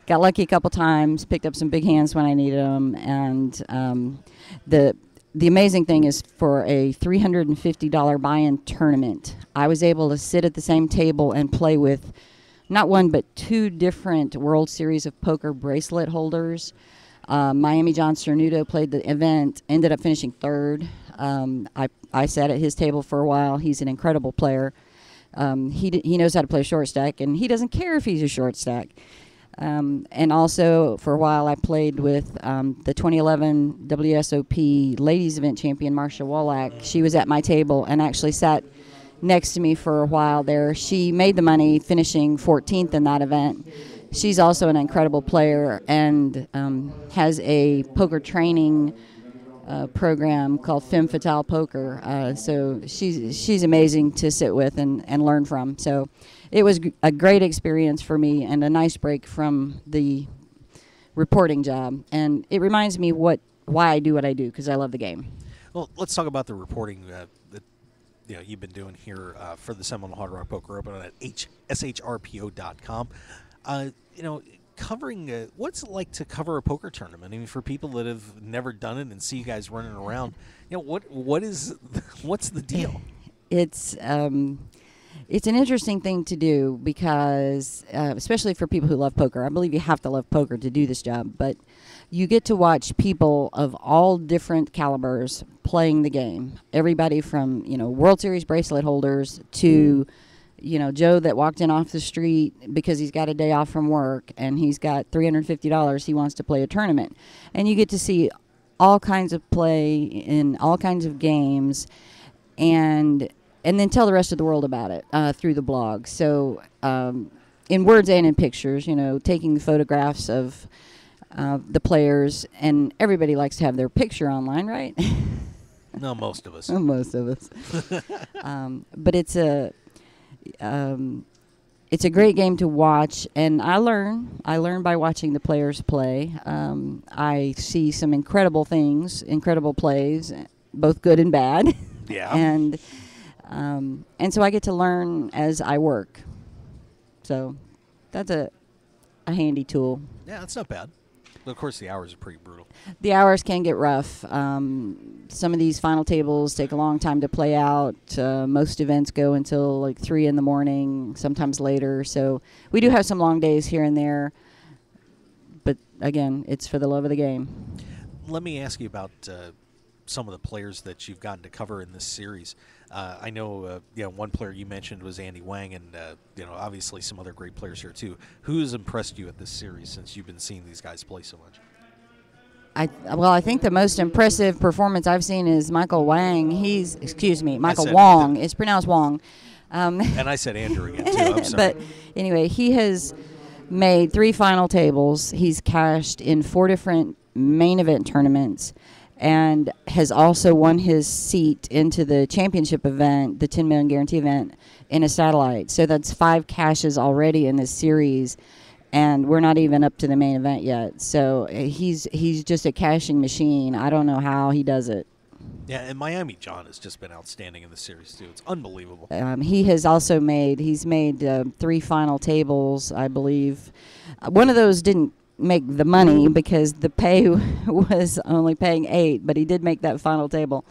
got lucky a couple times, picked up some big hands when I needed them, and the amazing thing is for a $350 buy-in tournament, I was able to sit at the same table and play with not one but two different World Series of Poker bracelet holders. Miami John Cernuto played the event, ended up finishing third. I sat at his table for a while. He's an incredible player. He knows how to play short stack, and he doesn't care if he's a short stack. And also, for a while, I played with the 2011 WSOP Ladies Event Champion, Marcia Wallach. She was at my table and actually sat next to me for a while there. She made the money, finishing 14th in that event. She's also an incredible player and has a poker training program called Femme Fatale Poker. So she's amazing to sit with and learn from. So it was a great experience for me and a nice break from the reporting job. And it reminds me why I do what I do, because I love the game. Well, let's talk about the reporting that you've been doing here for the Seminole Hard Rock Poker Open at shrpo.com. Covering what's it like to cover a poker tournament? I mean, for people that have never done it and see you guys running around, what's the deal? It's an interesting thing to do because, especially for people who love poker, I believe you have to love poker to do this job, but you get to watch people of all different calibers playing the game. Everybody from, World Series bracelet holders to Joe that walked in off the street because he's got a day off from work and he's got $350 he wants to play a tournament. And you get to see all kinds of play in all kinds of games and then tell the rest of the world about it through the blog. So in words and in pictures, taking photographs of the players, and everybody likes to have their picture online, right? No, most of us. Most of us. But it's a great game to watch, and I learn by watching the players play. I see some incredible things, incredible plays, both good and bad. Yeah. and so I get to learn as I work. So that's a handy tool. Yeah, that's not bad. But of course, the hours are pretty brutal. The hours can get rough. Some of these final tables take a long time to play out. Most events go until like 3 in the morning, sometimes later. So we do have some long days here and there. But again, it's for the love of the game. Let me ask you about some of the players that you've gotten to cover in this series. I know, one player you mentioned was Andy Wang, and obviously some other great players here too. Who's impressed you at this series since you've been seeing these guys play so much? I think the most impressive performance I've seen is Michael Wang. Michael said Wong. It's pronounced Wong. And I said Andrew again too. I'm sorry. But anyway, he has made 3 final tables. He's cashed in 4 different main event tournaments, and has also won his seat into the championship event, the 10 million guarantee event, in a satellite. So that's 5 cashes already in this series, and we're not even up to the main event yet. So he's just a cashing machine. I don't know how he does it. Yeah, and Miami John has just been outstanding in the series too. It's unbelievable. He has also made 3 final tables, I believe. One of those didn't make the money because the pay was only paying 8, but he did make that final table.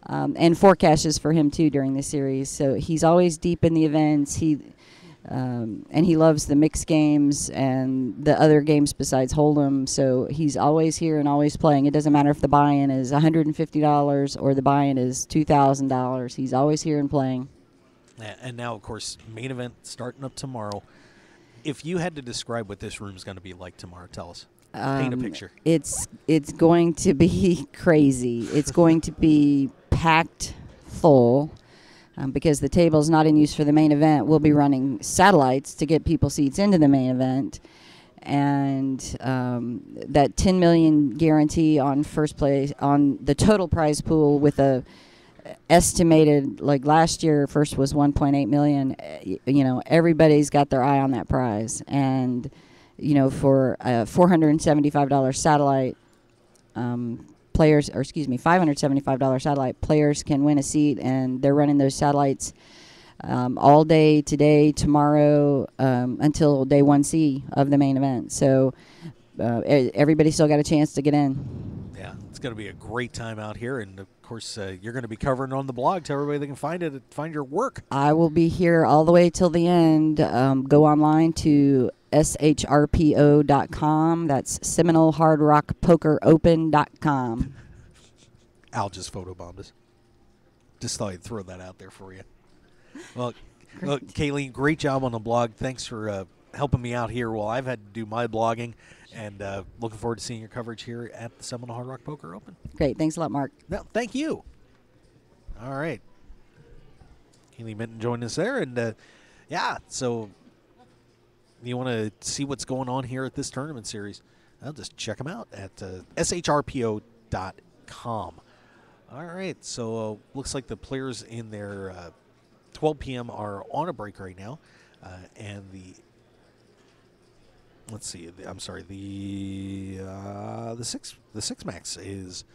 And 4 cashes for him too during the series. So he's always deep in the events. And he loves the mixed games and the other games besides Hold'em. So he's always here and always playing. It doesn't matter if the buy-in is $150 or the buy-in is $2,000. He's always here and playing. And now, of course, main event starting up tomorrow. If you had to describe what this room is going to be like tomorrow, tell us. Paint a picture. It's going to be crazy. It's going to be packed full. Because the table's not in use for the main event, we'll be running satellites to get people seats into the main event. And that 10 million guarantee on first place, on the total prize pool with a estimated, like last year, first was 1.8 million. Everybody's got their eye on that prize. And, for a $475 satellite, $575 satellite players can win a seat, and they're running those satellites all day today, tomorrow, until day 1C of the main event. So everybody still got a chance to get in. Yeah, it's going to be a great time out here, and of course you're going to be covering on the blog. Tell everybody they can find your work. I will be here all the way till the end. Go online to shrpo.com. That's SeminoleHardRockPokerOpen.com. Al just photobombed us. Just thought I'd throw that out there for you. Well, Kayleen, great job on the blog. Thanks for helping me out here while I've had to do my blogging, and looking forward to seeing your coverage here at the Seminole Hard Rock Poker Open. Great. Thanks a lot, Mark. No, thank you. All right. Kayleen Minton joined us there, and so you want to see what's going on here at this tournament series, I'll just check them out at shrpo.com. All right, so looks like the players in their 12 p.m. are on a break right now, and the six max is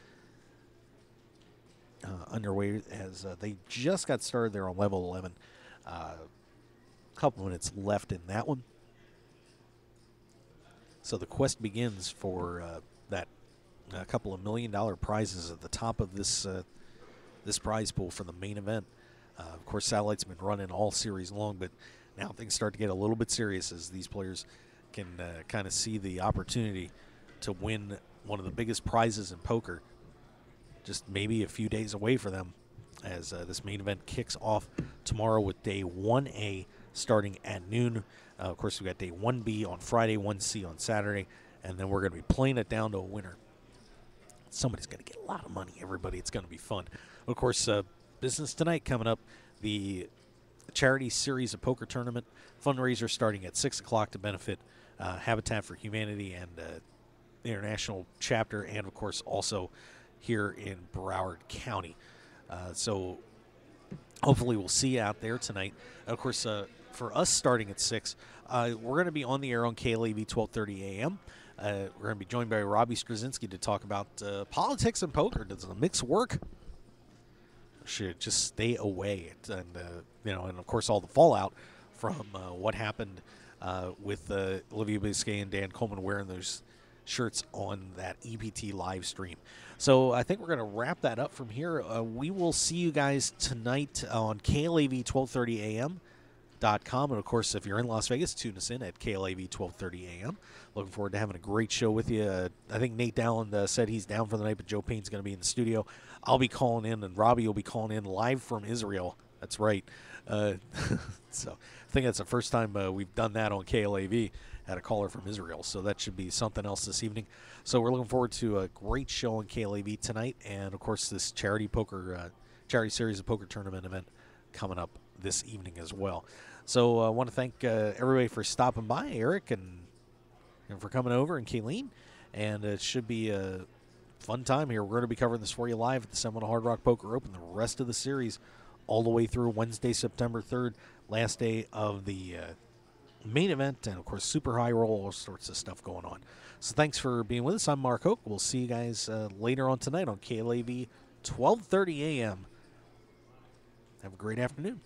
underway as they just got started there on level 11. A couple minutes left in that one. So the quest begins for that a couple of $1 million prizes at the top of this this prize pool for the main event. Of course, Satellite's been running all series long, but now things start to get a little bit serious as these players can kind of see the opportunity to win one of the biggest prizes in poker just maybe a few days away for them as this main event kicks off tomorrow with day 1A starting at noon. Of course, we got day 1B on Friday, 1C on Saturday, and then we're going to be playing it down to a winner. Somebody's going to get a lot of money, everybody. It's going to be fun. Of course, business tonight coming up, the Charity Series of Poker Tournament fundraiser starting at 6 o'clock to benefit Habitat for Humanity and the International Chapter, and, of course, also here in Broward County. So hopefully we'll see you out there tonight. Of course, for us starting at 6, we're going to be on the air on KLAV 12:30 a.m. We're going to be joined by Robbie Straczynski to talk about politics and poker. Does the mix work? Should just stay away? And and of course all the fallout from what happened with Olivia Biscay and Dan Coleman wearing those shirts on that EPT live stream. So I think we're going to wrap that up from here. We will see you guys tonight on KLAV 12:30 a.m. .com. And, of course, if you're in Las Vegas, tune us in at KLAV 12:30 a.m. Looking forward to having a great show with you. I think Nate Dowland said he's down for the night, but Joe Payne's going to be in the studio. I'll be calling in, and Robbie will be calling in live from Israel. That's right. So I think that's the first time we've done that on KLAV, had a caller from Israel. So that should be something else this evening. So we're looking forward to a great show on KLAV tonight. And, of course, this charity series of poker tournament event coming up this evening as well. So I want to thank everybody for stopping by, Eric, and for coming over, and Kayleen. And it should be a fun time here. We're going to be covering this for you live at the Seminole Hard Rock Poker Open, the rest of the series, all the way through Wednesday, September 3rd, last day of the main event, and, of course, super high roll, all sorts of stuff going on. So thanks for being with us. I'm Mark Hoke. We'll see you guys later on tonight on KLAV 12:30 a.m. Have a great afternoon.